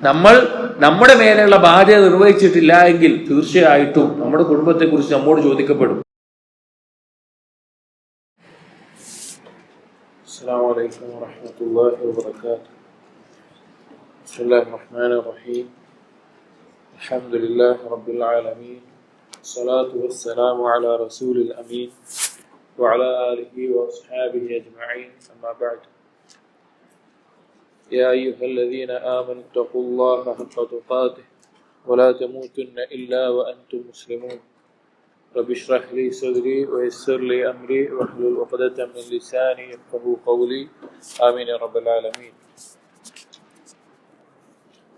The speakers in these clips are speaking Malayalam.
നമ്മൾ നമ്മുടെ മേലെയുള്ള ബാധ്യത നിർവഹിച്ചിട്ടില്ല എങ്കിൽ തീർച്ചയായിട്ടും നമ്മുടെ കുടുംബത്തെ കുറിച്ച് നമ്മോട് ചോദിക്കപ്പെടും. അസ്സലാമു അലൈക്കും വറഹ്മത്തുള്ളാഹി വബറകാതുഹു. ബിസ്മില്ലാഹിർ റഹ്മാനിർ റഹീം. അൽഹംദുലില്ലാഹി റബ്ബിൽ ആലമീൻ. സ്വലാത്തു വസ്സലാമു അലാ റസൂലിൽ അമീൻ വഅലാ ആലിഹി വഅസ്ഹാബിഹി അജ്മഈൻ. അമ്മാ ബഅദ്. يا أيها الذين آمنوا اتقوا الله حق تقاته ولا تموتن إلا وأنتم مسلمون. رب اشرح لي صدري ويسر لي أمري واحلل عقدة من لساني يفقهوا قولي. آمين يا رب العالمين.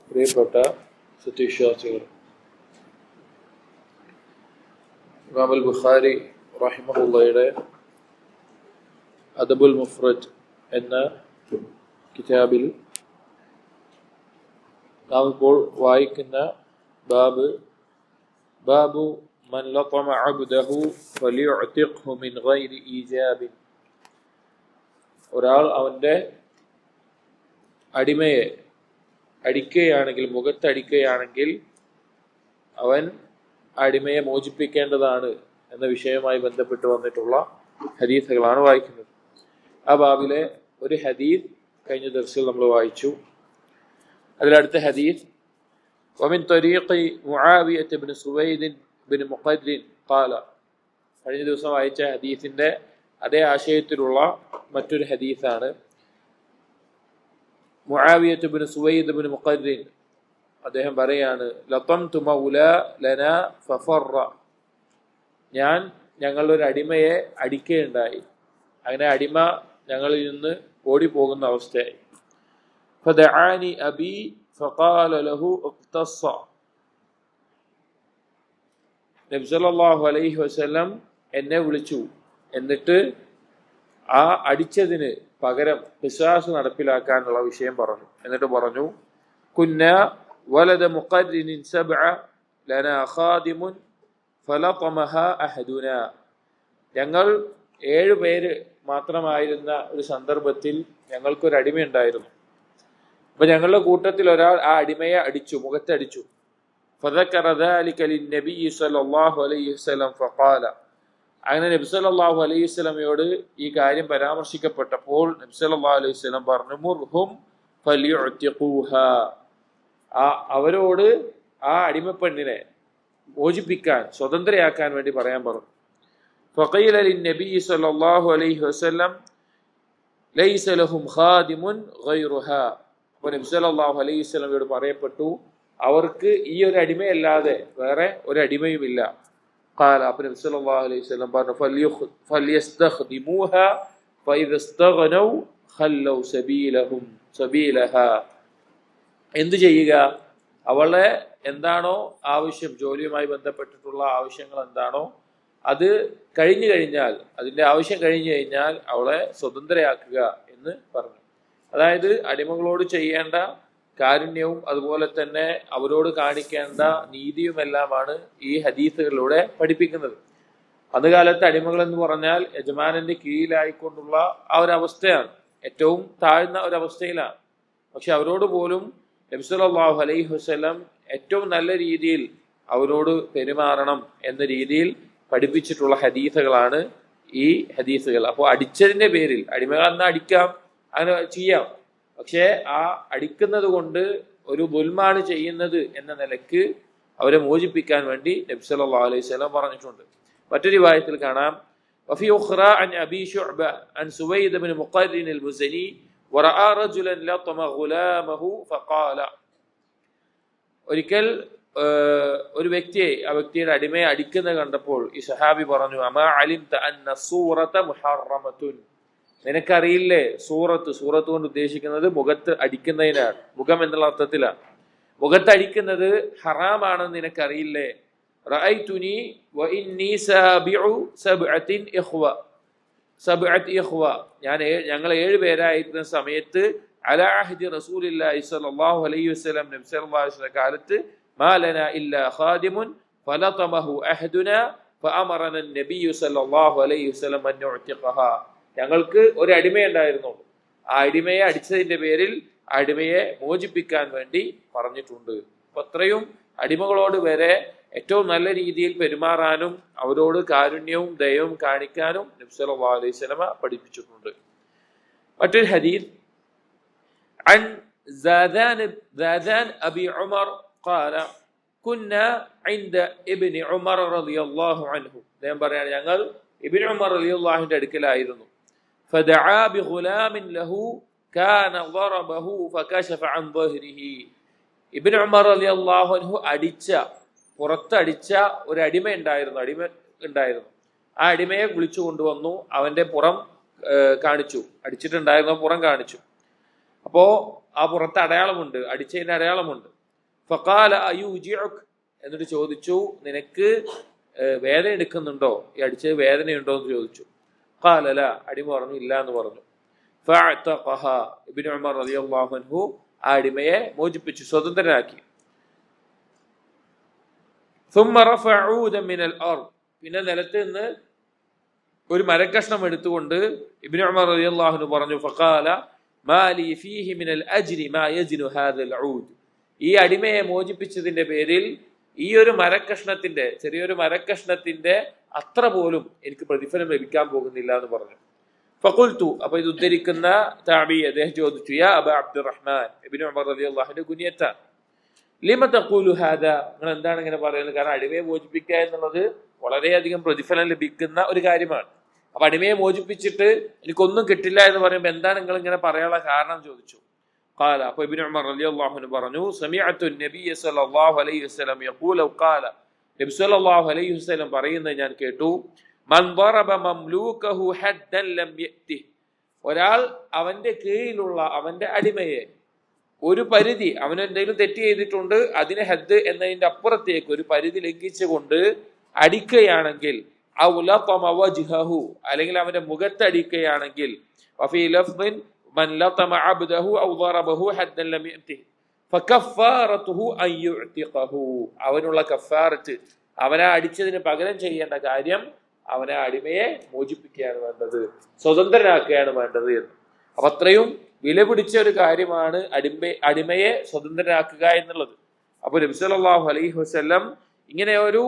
പ്രിയപ്പെട്ട സത്യവിശ്വാസികൾ, ഇമാം അൽ ബുഖാരി റഹിമഹുള്ളയുടെ അദബുൽ മുഫ്രദ് എന്ന കിതാബിൽ നാം ഇപ്പോൾ വായിക്കുന്ന ബാബു മൻ ലതമ അബ്ദഹു ഫലിയുഅതിഖ്ഹു മിൻ ഗൈരി ഈജാബിൻ. ഒരാൾ അവന്റെ അടിമയെ അടിക്കുകയാണെങ്കിൽ, മുഖത്തടിക്കുകയാണെങ്കിൽ അവൻ അടിമയെ മോചിപ്പിക്കേണ്ടതാണ് എന്ന വിഷയവുമായി ബന്ധപ്പെട്ട് വന്നിട്ടുള്ള ഹദീസുകളാണ് വായിക്കുന്നത്. ആ ബാബിലെ ഒരു ഹദീസ് കഴിഞ്ഞ ദർസിൽ നമ്മൾ വായിച്ചു. അതിലടുത്ത ഹദീസ് വമിൻ ത്വരീഖി മുആവിയത ഇബ്നു സുവൈദ് ഇബ്നു മുഖദ്ദിൻ ഖാല. കഴിഞ്ഞ ദിവസം വായിച്ച ഹദീസിന്റെ അതേ ആശയത്തിലുള്ള മറ്റൊരു ഹദീസാണ്. മുആവിയത ഇബ്നു സുവൈദ് ഇബ്നു മുഖദ്ദിൻ അദ്ദേഹം പറയാണ്, ലതംതു മൗലാ ലനാ ഫഫറ. ഞങ്ങളുടെ ഒരു അടിമയെ അടിക്കുകയുണ്ടായി. അങ്ങനെ അടിമ ഞങ്ങളിൽ നിന്ന് ഓടിപ്പോകുന്ന അവസ്ഥയായി. ഫദഅനി അബി ഫഖാല ലഹു ഇഖ്തസ്സ. നബി സല്ലല്ലാഹു അലൈഹി വസല്ലം എന്നെ വിളിച്ചു. എന്നിട്ട് ആ അടിച്ചതിന് പകരം ഖിസാസ് നടപ്പിലാക്കാനുള്ള വിഷയം പറഞ്ഞു. എന്നിട്ട് പറഞ്ഞു, കുന്ന വലദ മുഖദ്ദിനിൻ സബ്അ ലനാ ഖാദിമുൻ ഫലതമഹ അഹദുന. ഞങ്ങൾ 7 പേര് മാത്രമായിരുന്ന ഒരു സന്ദർഭത്തിൽ ഞങ്ങൾക്കൊരു അടിമയുണ്ടായിരുന്നു. അപ്പൊ ഞങ്ങളുടെ കൂട്ടത്തിൽ ഒരാൾ ആ അടിമയെ അടിച്ചു, മുഖത്തടിച്ചു. ഫദക്കറ ദാലിക ലിന്നബിയ്യി സ്വല്ലല്ലാഹു അലൈഹി വസല്ലം ഫഖാല. അങ്ങനെ നബി സല്ലല്ലാഹു അലൈഹി വസല്ലമയോട് ഈ കാര്യം പരാമർശിക്കപ്പെട്ടപ്പോൾ നബി സല്ലല്ലാഹു അലൈഹി വസല്ലം പറഞ്ഞു, മുർഹും ഫലിയുഅതിഖൂഹാ. അവരോട് ആ അടിമപ്പെണ്ണിനെ മോചിപ്പിക്കാൻ, സ്വതന്ത്രയാക്കാൻ വേണ്ടി പറയാൻ പറഞ്ഞു. فقيل للنبي صلى الله عليه وسلم ليس لهم خادم غيرها. അപ്പോൾ നബി സല്ലല്ലാഹു അലൈഹി വസല്ലമയോട് പറയപ്പെട്ടു, അവർക്ക് ഈ ഒരു അടിമയല്ലാതെ വേറെ ഒരു അടിമയുമില്ല. قال. അപ്പോൾ നബി സല്ലല്ലാഹു അലൈഹി വസല്ലം പറഞ്ഞു, فليستخدموها فإذا استغنوا خلوا سبيلها. എന്ത് ചെയ്യുക? അവളെ എന്താണോ ആവശ്യം, ജോലിയുമായി ബന്ധപ്പെട്ടിട്ടുള്ള ആവശ്യങ്ങൾ എന്താണോ അത് കഴിഞ്ഞു കഴിഞ്ഞാൽ, അതിന്റെ ആവശ്യം കഴിഞ്ഞു കഴിഞ്ഞാൽ അവളെ സ്വതന്ത്രയാക്കുക എന്ന് പറഞ്ഞു. അതായത് അടിമകളോട് ചെയ്യേണ്ട കാരുണ്യവും അതുപോലെ തന്നെ അവരോട് കാണിക്കേണ്ട നീതിയുമെല്ലാമാണ് ഈ ഹദീസുകളിലൂടെ പഠിപ്പിക്കുന്നത്. അതുകാലത്ത് അടിമകൾ എന്ന് പറഞ്ഞാൽ യജമാനന്റെ കീഴിലായിക്കൊണ്ടുള്ള ആ ഒരു അവസ്ഥയാണ്, ഏറ്റവും താഴ്ന്ന ഒരവസ്ഥയിലാണ്. പക്ഷെ അവരോട് പോലും നബി സല്ലല്ലാഹു അലൈഹി വസല്ലം ഏറ്റവും നല്ല രീതിയിൽ അവരോട് പെരുമാറണം എന്ന രീതിയിൽ പഠിപ്പിച്ചിട്ടുള്ള ഹദീസുകളാണ് ഈ ഹദീസുകൾ. അപ്പോൾ അടിച്ചതിന്റെ പേരിൽ, അടിമകളെന്ന് അടിക്കാം, അങ്ങനെ ചെയ്യാം, പക്ഷേ ആ അടിക്കുന്നത് കൊണ്ട് ഒരു ദുൽമാണ് ചെയ്യുന്നത് എന്ന നിലക്ക് അവരെ മോചിപ്പിക്കാൻ വേണ്ടി നബി സല്ലല്ലാഹു അലൈഹി വസല്ലം പറഞ്ഞിട്ടുണ്ട്. മറ്റൊരു റിവായത്തിൽ കാണാം, വഫി ഉഖ്റ അൻ അബി ശുഅബ അൻ സുവൈദ് ഇബ്നു മുഖദ്ദിൻ അൽ-മുസനി വറഅ റജുലൻ ലതമ ഗുലാമഹു ഫഖാല. ഒരിക്കൽ ഒരു വ്യക്തിയെ, ആ വ്യക്തിയുടെ അടിമയെ അടിക്കുന്നത് കണ്ടപ്പോൾ ഈ സഹാബി പറഞ്ഞു, അമാ അലിംത അന്ന സൂറത മുഹറമതുൻ. നിനക്കറിയില്ലേ സൂറത്ത് കൊണ്ട് ഉദ്ദേശിക്കുന്നത് മുഖത്ത് അടിക്കുന്നതിനാണ്, മുഖം എന്നുള്ള അർത്ഥത്തിലാണ്. മുഖത്ത് അടിക്കുന്നത് ഹറാമാണെന്ന് നിനക്കറിയില്ലേ? റഅയ്തുനി വഇന്നി സാബിഉ സബ്അത്തിൻ ഇഖ്വ. ഞങ്ങൾ 7 പേരായിരുന്ന സമയത്ത് അലാ അഹ്ദി റസൂലില്ലാഹി സ്വല്ലല്ലാഹു അലൈഹി വസല്ലം, നബി സല്ലല്ലാഹു അലൈഹി വസല്ലം കാലത്ത് മാ ലനാ ഇല്ലാ ഖാദിമുൻ ഫലതമഹു അഹദുനാ ഫഅമറന നബിയ്യു സ്വല്ലല്ലാഹു അലൈഹി വസല്ലം അൻ നുഅ്തിഖഹാ. ഞങ്ങൾക്ക് ഒരു അടിമയുണ്ടായിരുന്നു. ആ അടിമയെ അടിച്ചതിന്റെ പേരിൽ അടിമയെ മോചിപ്പിക്കാൻ വേണ്ടി പറഞ്ഞിട്ടുണ്ട്. അപ്പൊ അത്രയും അടിമകളോട് വരെ ഏറ്റവും നല്ല രീതിയിൽ പെരുമാറാനും അവരോട് കാരുണ്യവും ദയവും കാണിക്കാനും നബി സല്ലല്ലാഹു അലൈഹി വസല്ലമ പഠിപ്പിച്ചിട്ടുണ്ട്. മറ്റൊരു ഹദീസ് عن زادان أبي عمر قال كنا عند ابن عمر رضي الله عنه അദ്ദേഹം പറയാണ് ഞങ്ങൾ ഇബ്നു ഉമർ റളിയല്ലാഹു അൻഹുവിന്റെ അടുക്കലായിരുന്നു. فدعا بغلام له كان ضربه فكشف عن ظهره. ഇബ്നു ഉമർ റളിയല്ലാഹു അൻഹു പുറത്തടിച്ച ഒരു അടിമ ഉണ്ടായിരുന്നു. ആ അടിമയെ വിളിച്ചു കൊണ്ടുവന്നു, അവന്റെ പുറം കാണിച്ചു, അടിച്ചിട്ടുണ്ടായിരുന്ന പുറം കാണിച്ചു. അപ്പോ ആ പുറത്ത് അടയാളമുണ്ട്, അടിച്ചതിന്റെ അടയാളമുണ്ട്. ഫഖാല അയുജിഉക്, എന്നിട്ട് ചോദിച്ചു, നിനക്ക് വേദന എടുക്കുന്നുണ്ടോ, ഈ അടിച്ചത് വേദനയുണ്ടോ എന്ന് ചോദിച്ചു. ഖാല ലാ, അടിമ പറഞ്ഞു ഇല്ല എന്ന് പറഞ്ഞു. ഫഅതഖഹ, ഇബ്നു ഉമർ റളിയല്ലാഹു അൻഹു ആ അടിമയെ മോചിപ്പിച്ചു, സ്വതന്ത്രനാക്കി. ثم رفع عودا من الارض, പിന്നെ നിലത്ത് നിന്ന് ഒരു മരക്കഷ്ണം എടുത്തുകൊണ്ട് ഇബ്നു ഉമർ റളിയല്ലാഹു അൻഹു പറഞ്ഞു, ഫഖാല മാ ലി ഫീഹി മിനൽ അജ്രി മാ യജ്നു ഹാദൽ ഊദ്. ഈ അടിമയെ മോചിപ്പിച്ചതിന്റെ പേരിൽ ഈ ഒരു മരക്കഷ്ണത്തിന്റെ, ചെറിയൊരു മരക്കഷ്ണത്തിന്റെ അത്ര പോലും എനിക്ക് പ്രതിഫലം ലഭിക്കാൻ പോകുന്നില്ല എന്ന് പറഞ്ഞു. ഫഖുൽതു, അപ്പൊ ഇത് ഉദ്ധരിക്കുന്ന താബി അദ്ദേഹം ചോദിച്ചു, യാ അബ അബ്ദുറഹ്മാൻ, ഇബ്നു ഉമർ റളിയല്ലാഹു അൻഹു കുനിയത്താണ്, ലിമ തഖൂലു ഹാദാ, നിങ്ങൾ എന്താണ് ഇങ്ങനെ പറയുന്നത്? കാരണം അടിമയെ മോചിപ്പിക്കുക എന്നുള്ളത് വളരെയധികം പ്രതിഫലം ലഭിക്കുന്ന ഒരു കാര്യമാണ്. അപ്പൊ അടിമയെ മോചിപ്പിച്ചിട്ട് എനിക്കൊന്നും കിട്ടില്ല എന്ന് പറയുമ്പോൾ എന്താണ് നിങ്ങൾ ഇങ്ങനെ പറയാനുള്ള കാരണം ചോദിച്ചു. ഖാല, അപ്പൊ ഇബ്നു ഉമർ റളിയല്ലാഹു അൻഹു പറഞ്ഞു, സമിഅതു നബിയ സല്ലല്ലാഹു അലൈഹി വസല്ലം യഖൂലു, ഖാല, നബി സല്ലല്ലാഹു അലൈഹി വസല്ലം പറയുന്നത് ഞാൻ കേട്ടു, മൻ ضرب മംലൂകഹു ഹദ്ദൻ ലം യഅതി, ഒരാൾ അവന്റെ കീഴിലുള്ള അവന്റെ അടിമയെ ഒരു പരിധി, അവൻ എന്തെങ്കിലും തെറ്റ് ചെയ്തിട്ടുണ്ട്, അതിനെ ഹദ് എന്നതിന്റെ അപ്പുറത്തേക്ക് ഒരു പരിധി ലംഘിച്ചുകൊണ്ട് അടിക്കുകയാണെങ്കിൽ, അല്ലെങ്കിൽ അവന്റെ മുഖത്ത് അടിക്കുകയാണെങ്കിൽ, അവനുള്ള കഫാറത്ത്, അവനെ അടിച്ചതിന് പകരം ചെയ്യേണ്ട കാര്യം അവനെ അടിമയെ മോചിപ്പിക്കുകയാണ് വേണ്ടത്, സ്വതന്ത്രനാക്കുകയാണ് വേണ്ടത് എന്ന്. അപ്പൊ അത്രയും വില പിടിച്ച ഒരു കാര്യമാണ് അടിമയെ സ്വതന്ത്രനാക്കുക എന്നുള്ളത്. അപ്പൊ നബി സല്ലല്ലാഹു അലൈഹി വസല്ലം ഇങ്ങനെ ഒരു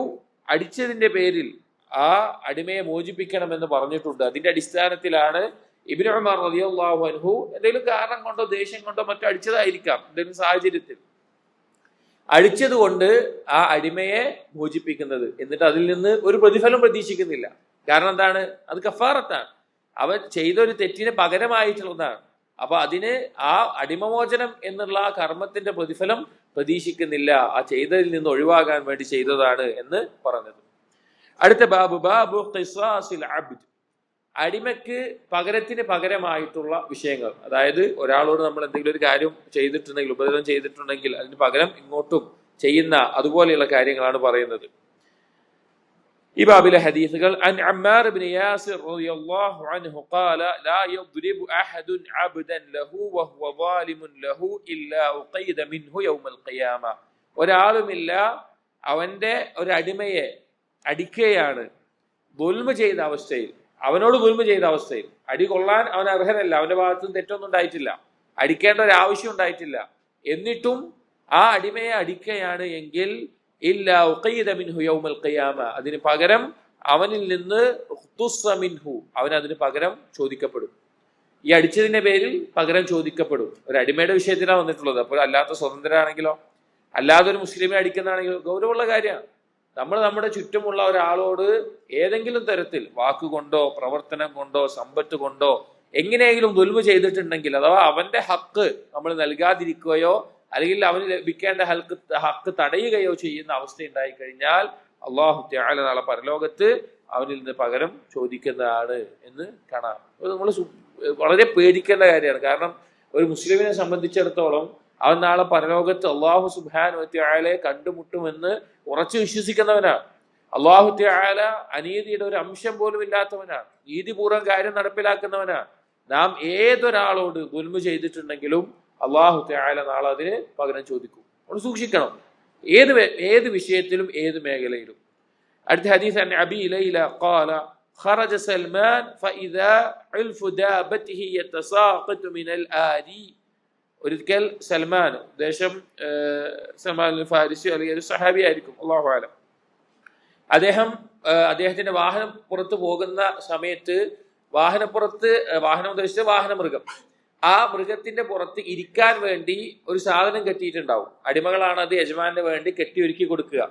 അടിച്ചതിന്റെ പേരിൽ ആ അടിമയെ മോചിപ്പിക്കണമെന്ന് പറഞ്ഞിട്ടുണ്ട്. അതിന്റെ അടിസ്ഥാനത്തിലാണ് ഇബ്നു ഉമർ റളിയല്ലാഹു അൻഹു എന്തെങ്കിലും കാരണം കൊണ്ടോ ദേഷ്യം കൊണ്ടോ മറ്റോ അടിച്ചതായിരിക്കാം, എന്തെങ്കിലും സാഹചര്യത്തിൽ അടിച്ചത് കൊണ്ട് ആ അടിമയെ മോചിപ്പിക്കുന്നത്. എന്നിട്ട് അതിൽ നിന്ന് ഒരു പ്രതിഫലം പ്രതീക്ഷിക്കുന്നില്ല. കാരണം എന്താണ്? അത് കഫാറത്താണ്, അവൻ ചെയ്ത ഒരു തെറ്റിന് പകരമായിട്ടുള്ളതാണ്. അപ്പൊ അതിന് ആ അടിമമോചനം എന്നുള്ള ആ കർമ്മത്തിന്റെ പ്രതിഫലം പ്രതീക്ഷിക്കുന്നില്ല, ആ ചെയ്തതിൽ നിന്ന് ഒഴിവാകാൻ വേണ്ടി ചെയ്തതാണ് എന്ന് പറഞ്ഞത്. അടുത്ത ബാബു ഖിസാസിൽ അബ്ദ്, അടിമയ്ക്ക് പകരത്തിന് പകരമായിട്ടുള്ള വിഷയങ്ങൾ. അതായത് ഒരാളോട് നമ്മൾ എന്തെങ്കിലും ഒരു കാര്യം ചെയ്തിട്ടുണ്ടെങ്കിൽ, ഉപദ്രവം ചെയ്തിട്ടുണ്ടെങ്കിൽ അതിന് പകരം ഇങ്ങോട്ടും ചെയ്യുന്ന അതുപോലെയുള്ള കാര്യങ്ങളാണ് പറയുന്നത്. ഈ ബാബിലെ ഹദീസുകൾ, അൻ അമ്മാർ ഇബ്നു യാസിർ റളിയല്ലാഹു അൻഹു ഖാല ലാ യദ്രിബു അഹദുൻ അബ്ദൻ ലഹു വഹുവ ളാലിമുൻ ലഹു ഇല്ലാ ഉഖൈദ മിൻഹു യൗമൽ ഖിയാമ. ഒരാളുമില്ല അവന്റെ ഒരു അടിമയെ അടിക്കുകയാണ് ദുൽമ ചെയ്ത അവസ്ഥയിൽ, അവനോട് ദുൽമ ചെയ്ത അവസ്ഥയിൽ. അടി കൊള്ളാൻ അവൻ അർഹനല്ല, അവന്റെ ഭാഗത്തുനിന്ന് തെറ്റൊന്നും ഉണ്ടായിട്ടില്ല, അടിക്കേണ്ട ഒരു ആവശ്യം ഉണ്ടായിട്ടില്ല, എന്നിട്ടും ആ അടിമയെ അടിക്കുകയാണ് എങ്കിൽ ഇല്ലാ ഉഖൈദ മിൻഹു യൗമൽ ഖിയാമ, അതിന് പകരം അവനിൽ നിന്ന് മിൻഹു, അവൻ അതിന് പകരം ചോദിക്കപ്പെടും. ഈ അടിച്ചതിന്റെ പേരിൽ പകരം ചോദിക്കപ്പെടും. ഒരു അടിമയുടെ വിഷയത്തിലാണ് വന്നിട്ടുള്ളത്. അപ്പോൾ അല്ലാത്ത സ്വതന്ത്രരാണെങ്കിലോ, അല്ലാതെ ഒരു മുസ്ലിമെ അടിക്കുന്നതാണെങ്കിലോ ഗൗരവമുള്ള കാര്യമാണ്. നമ്മൾ നമ്മുടെ ചുറ്റുമുള്ള ഒരാളോട് ഏതെങ്കിലും തരത്തിൽ വാക്കുകൊണ്ടോ പ്രവർത്തനം കൊണ്ടോ സമ്പത്ത് കൊണ്ടോ എങ്ങനെയെങ്കിലും ദുൽമ ചെയ്തിട്ടുണ്ടെങ്കിൽ, അഥവാ അവന്റെ ഹക്ക് നമ്മൾ നൽകാതിരിക്കുകയോ അല്ലെങ്കിൽ അവന് ലഭിക്കേണ്ട ഹക്ക് തടയുകയോ ചെയ്യുന്ന അവസ്ഥ ഉണ്ടായി കഴിഞ്ഞാൽ അല്ലാഹു തആല നാളെ പരലോകത്ത് അവനിൽ നിന്ന് പകരം ചോദിക്കുന്നതാണ് എന്ന് കാണാം. നമ്മൾ വളരെ പേടിക്കേണ്ട കാര്യമാണ്. കാരണം ഒരു മുസ്ലിമിനെ സംബന്ധിച്ചിടത്തോളം അവൻ നാളെ പരലോകത്ത് അല്ലാഹു സുബ്ഹാനഹു വ തആലയെ കണ്ടുമുട്ടുമെന്ന് ഉറച്ചു വിശ്വസിക്കുന്നവനാണ്. അല്ലാഹു തആല അനീതിയുടെ ഒരു അംശം പോലും ഇല്ലാത്തവനാണ്, നീതിപൂർവ്വം കാര്യം നടപ്പിലാക്കുന്നവനാണ്. നാം ഏതൊരാളോട് ദുൽമ ചെയ്തിട്ടുണ്ടെങ്കിലും അല്ലാഹു തആല നാളെ അതിന് പകരം ചോദിക്കും. നമ്മൾ സൂക്ഷിക്കണം, ഏത് വിഷയത്തിലും ഏത് മേഖലയിലും. അടുത്ത ഹദീസ്, അൻ അബീ ലൈല ഖാല ഖറജ സൽമാൻ ഫഇദാ ഉൽഫു ദാബതിഹി യതസാഖതു മിനൽ ആരി. ഒരിക്കൽ സൽമാൻ, ഉദ്ദേശം സൽമാൻ ഫാരിസി അല്ലെങ്കിൽ ഒരു സഹാബി ആയിരിക്കും, അല്ലാഹു അലം, അദ്ദേഹത്തിന്റെ വാഹനം പുറത്ത് പോകുന്ന സമയത്ത് വാഹനം ഉദ്ദേശിച്ച വാഹനമൃഗം, ആ മൃഗത്തിന്റെ പുറത്ത് ഇരിക്കാൻ വേണ്ടി ഒരു സാധനം കെട്ടിയിട്ടുണ്ടാവും. അടിമകളാണ് അത് യജമാനു വേണ്ടി കെട്ടി ഒരുക്കി കൊടുക്കുക.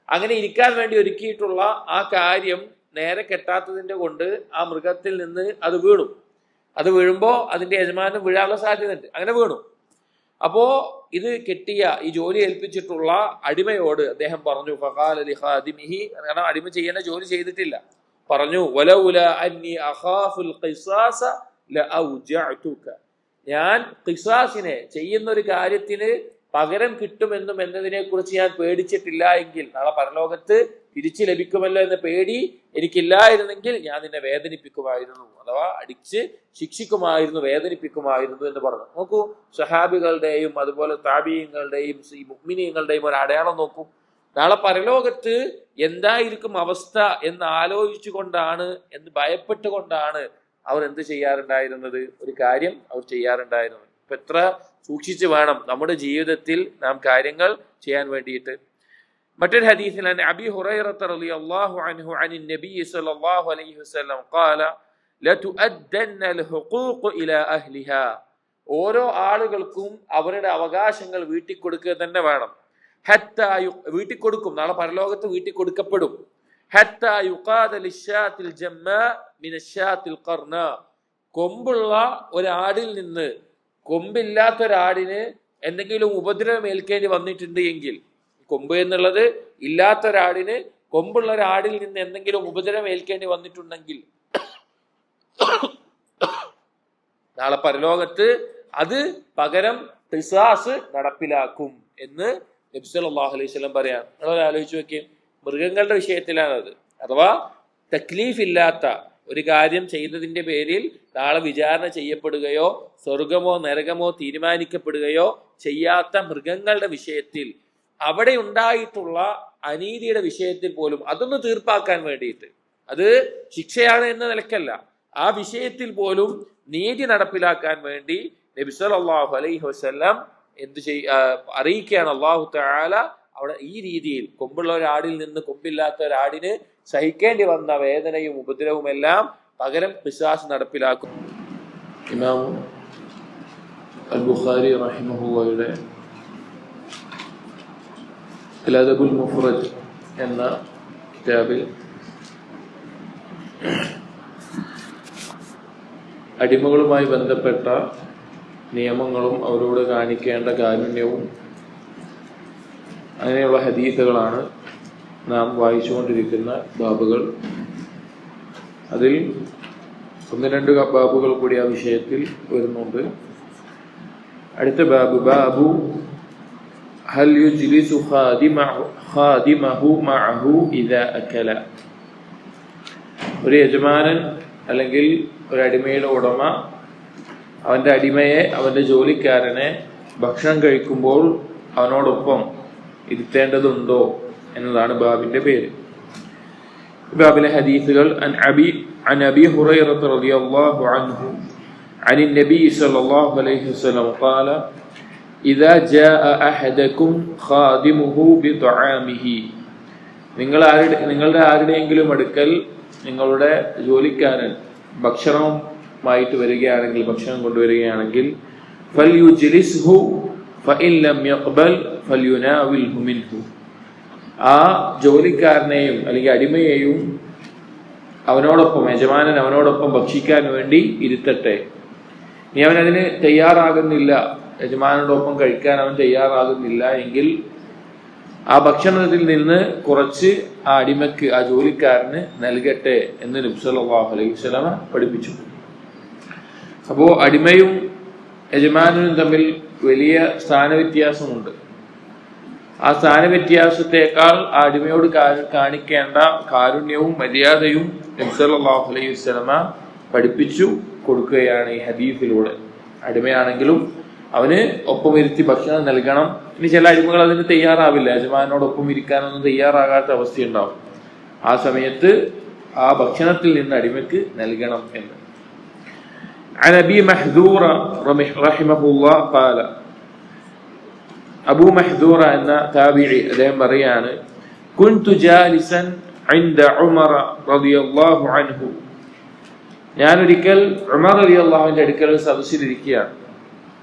അങ്ങനെ ഇരിക്കാൻ വേണ്ടി ഒരുക്കിയിട്ടുള്ള ആ കാര്യം നേരെ കെട്ടാത്തതിന്റെ കൊണ്ട് ആ മൃഗത്തിൽ നിന്ന് അത് വീണു. അത് വീഴുമ്പോ അതിന്റെ യജമാനും വീഴാനുള്ള സാധ്യതയുണ്ട്. അങ്ങനെ വീണു. അപ്പോ ഇത് കെട്ടിയ, ഈ ജോലി ഏൽപ്പിച്ചിട്ടുള്ള അടിമയോട് അദ്ദേഹം പറഞ്ഞു, ഫഖാല ലി ഖാദിമിഹി, കാരണം അടിമ ചെയ്യുന്ന ജോലി ചെയ്തിട്ടില്ല, പറഞ്ഞു, വലൗല അന്നി അഖാഫുൽ ഖിസാസ ലഔജഅതുക, ഞാൻ ഖിസാസിനെ, ചെയ്യുന്ന ഒരു കാര്യത്തിന് പകരം കിട്ടുമെന്നും എന്നതിനെ കുറിച്ച് ഞാൻ പേടിച്ചിട്ടില്ല എങ്കിൽ, നാളെ പരലോകത്ത് തിരിച്ചു ലഭിക്കുമല്ലോ എന്ന പേടി എനിക്കില്ലായിരുന്നെങ്കിൽ ഞാൻ നിന്നെ വേദനിപ്പിക്കുമായിരുന്നു, അഥവാ അടിച്ച് ശിക്ഷിക്കുമായിരുന്നു, വേദനിപ്പിക്കുമായിരുന്നു എന്ന് പറഞ്ഞു. നോക്കൂ, സഹാബികളുടെയും അതുപോലെ താബീയങ്ങളുടെയും ഈ മുഅ്മിനീങ്ങളുടെയും ഒരു അടയാളം നോക്കൂ. നാളെ പരലോകത്ത് എന്തായിരിക്കും അവസ്ഥ എന്ന് ആലോചിച്ചുകൊണ്ടാണ്, എന്ന് ഭയപ്പെട്ടുകൊണ്ടാണ് അവർ എന്ത് ചെയ്യാറുണ്ടായിരുന്നത്, ഒരു കാര്യം അവർ ചെയ്യാറുണ്ടായിരുന്നത്. ഇപ്പൊ എത്ര സൂക്ഷിച്ച് വേണം നമ്മുടെ ജീവിതത്തിൽ നാം കാര്യങ്ങൾ ചെയ്യാൻ വേണ്ടിയിട്ട്. മറ്റൊരു ഹദീസിൽ അബീ ഹുറൈറത റളിയല്ലാഹു അൻഹു അനിൻ നബി സ്വല്ലല്ലാഹു അലൈഹി വസല്ലം ഖാല ലതുഅദ്ദന്ന അൽഹുഖൂഖ ഇലാ അഹ്ലിഹാ, ഓരോ ആളുകൾക്കും അവരുടെ അവകാശങ്ങൾ വീട്ടിൽ കൊടുക്കുക തന്നെ വേണം. വീട്ടിൽ കൊടുക്കും, നാളെ പരലോകത്ത് വീട്ടിൽ കൊടുക്കപ്പെടും. ഹത്താ യുഖാദ ലിശ്ശാത്തിൽ ജമ്മാ മിനശ്ശാത്തിൽ ഖർന, കൊമ്പുള്ള ഒരാടിൽ നിന്ന് കൊമ്പില്ലാത്ത ഒരാടിന് എന്തെങ്കിലും ഉപദ്രവം ഏൽക്കേണ്ടി വന്നിട്ടുണ്ട് എങ്കിൽ, കൊമ്പ് എന്നുള്ളത് ഇല്ലാത്ത ഒരാടിന് കൊമ്പുള്ള ഒരാടിൽ നിന്ന് എന്തെങ്കിലും ഉപദ്രവം ഏൽക്കേണ്ടി വന്നിട്ടുണ്ടെങ്കിൽ നാളെ പരലോകത്ത് അത് പകരം ഖിസാസ് നടപ്പിലാക്കും എന്ന് നബി സല്ലല്ലാഹു അലൈഹി വസല്ലം പറയാം. നിങ്ങൾ ആലോചിച്ച് നോക്കിയേ, മൃഗങ്ങളുടെ വിഷയത്തിലാണത്. അഥവാ തക്ലീഫ് ഇല്ലാത്ത ഒരു കാര്യം ചെയ്തതിന്റെ പേരിൽ നാളെ വിചാരണ ചെയ്യപ്പെടുകയോ സ്വർഗമോ നരകമോ തീരുമാനിക്കപ്പെടുകയോ ചെയ്യാത്ത മൃഗങ്ങളുടെ വിഷയത്തിൽ, അവിടെ ഉണ്ടായിട്ടുള്ള അനീതിയുടെ വിഷയത്തിൽ പോലും അതൊന്ന് തീർപ്പാക്കാൻ വേണ്ടിയിട്ട്, അത് ശിക്ഷയാണ് എന്ന നിലക്കല്ല, ആ വിഷയത്തിൽ പോലും നീതി നടപ്പിലാക്കാൻ വേണ്ടി നബി സല്ലല്ലാഹു അലൈഹി വസല്ലം അറിയിക്കുകയാണ്. അല്ലാഹു തആല അവിടെ ഈ രീതിയിൽ കൊമ്പുള്ള ഒരാടിൽ നിന്ന് കൊമ്പില്ലാത്ത ഒരാടിന് സഹിക്കേണ്ടി വന്ന വേദനയും ഉപദ്രവവും എല്ലാം പകരം ഖിസാസ് നടപ്പിലാക്കും. ഇമാം അൽ ബുഖാരി റഹിമഹുള്ളയുടെ അൽ അദബുൽ മുഫ്റദ് എന്ന കിതാബിൽ അടിമകളുമായി ബന്ധപ്പെട്ട നിയമങ്ങളും അവരോട് കാണിക്കേണ്ട കാരുണ്യവും അങ്ങനെയുള്ള ഹദീസുകളാണ് നാം വായിച്ചുകൊണ്ടിരിക്കുന്ന ബാബുകൾ. അതിൽ 1-2 ബാബുകൾ കൂടി ആ വിഷയത്തിൽ വരുന്നുണ്ട്. അടുത്ത ബാബു ഹൽ യുജ്ലിസു ഖാദിമഹു മഅഹു ഇദാ അകല, ഒരു യജമാനൻ അല്ലെങ്കിൽ ഒരു അടിമയുടെ ഉടമ അവന്റെ അടിമയെ, അവന്റെ ജോലിക്കാരനെ ഭക്ഷണം കഴിക്കുമ്പോൾ അവനോടൊപ്പം ഇരുത്തേണ്ടതുണ്ടോ എന്നതാണ് ബാബിന്റെ പേര്. ബാബിലെ ഹദീസുകൾ عن أبي هريرة رضي الله عنه عن النبي صلى الله عليه وسلم قال إذا جاء أحدكم خادمه بطعامه, നിങ്ങളുടെ ആരുടെയെങ്കിലും അടുക്കൽ നിങ്ങളുടെ ജോലിക്കാരൻ ഭക്ഷണമായിട്ട് വരികയാണെങ്കിൽ, ഭക്ഷണം കൊണ്ടുവരികയാണെങ്കിൽ, ഫൽയുജ്ലിസ്ഹു ഫഇൻ ലം യഖ്ബൽ ഫൽയുനാവിൽഹു മിൻഹു, ആ ജോലിക്കാരനെയും അല്ലെങ്കിൽ അടിമയെയും അവനോടൊപ്പം, യജമാനൻ അവനോടൊപ്പം ഭക്ഷിക്കാൻ വേണ്ടി ഇരുത്തട്ടെ. ഇനി അവൻ അതിന് തയ്യാറാകുന്നില്ല, യജമാനോടൊപ്പം കഴിക്കാൻ അവൻ തയ്യാറാകുന്നില്ല എങ്കിൽ ആ ഭക്ഷണത്തിൽ നിന്ന് കുറച്ച് ആ അടിമക്ക്, ആ ജോലിക്കാരന് നൽകട്ടെ എന്ന് നബി സല്ലല്ലാഹു അലൈഹി വസല്ലം പഠിപ്പിച്ചു. അപ്പോ അടിമയും യജമാനും തമ്മിൽ വലിയ സ്ഥാനവ്യത്യാസമുണ്ട്. ആ സ്ഥാനവ്യത്യാസത്തെക്കാൾ ആ അടിമയോട് കാണിക്കേണ്ട കാരുണ്യവും മര്യാദയും നബി സല്ലല്ലാഹു അലൈഹി വസല്ലം പഠിപ്പിച്ചു കൊടുക്കുകയാണ് ഈ ഹദീസിലൂടെ. അടിമയാണെങ്കിലും അവന് ഒപ്പം ഇരുത്തി ഭക്ഷണം നൽകണം. ഇനി ചില അടിമകൾ അതിന് തയ്യാറാവില്ല, യജമാനോടൊപ്പം ഇരിക്കാനൊന്നും തയ്യാറാകാത്ത അവസ്ഥയുണ്ടാവും. ആ സമയത്ത് ആ ഭക്ഷണത്തിൽ നിന്ന് അടിമയ്ക്ക് നൽകണം എന്ന്. عن أبي محذورة رحمه الله قال أبو محذورة أن تابعي أدهم مريان كنت جالسا عند عمر رضي الله عنه ഞാനൊരിക്കൽ ഉമർ റളിയല്ലാഹുവിന്റെ അടുക്കൽ സദസ്സിലിരിക്കുകയാണ്.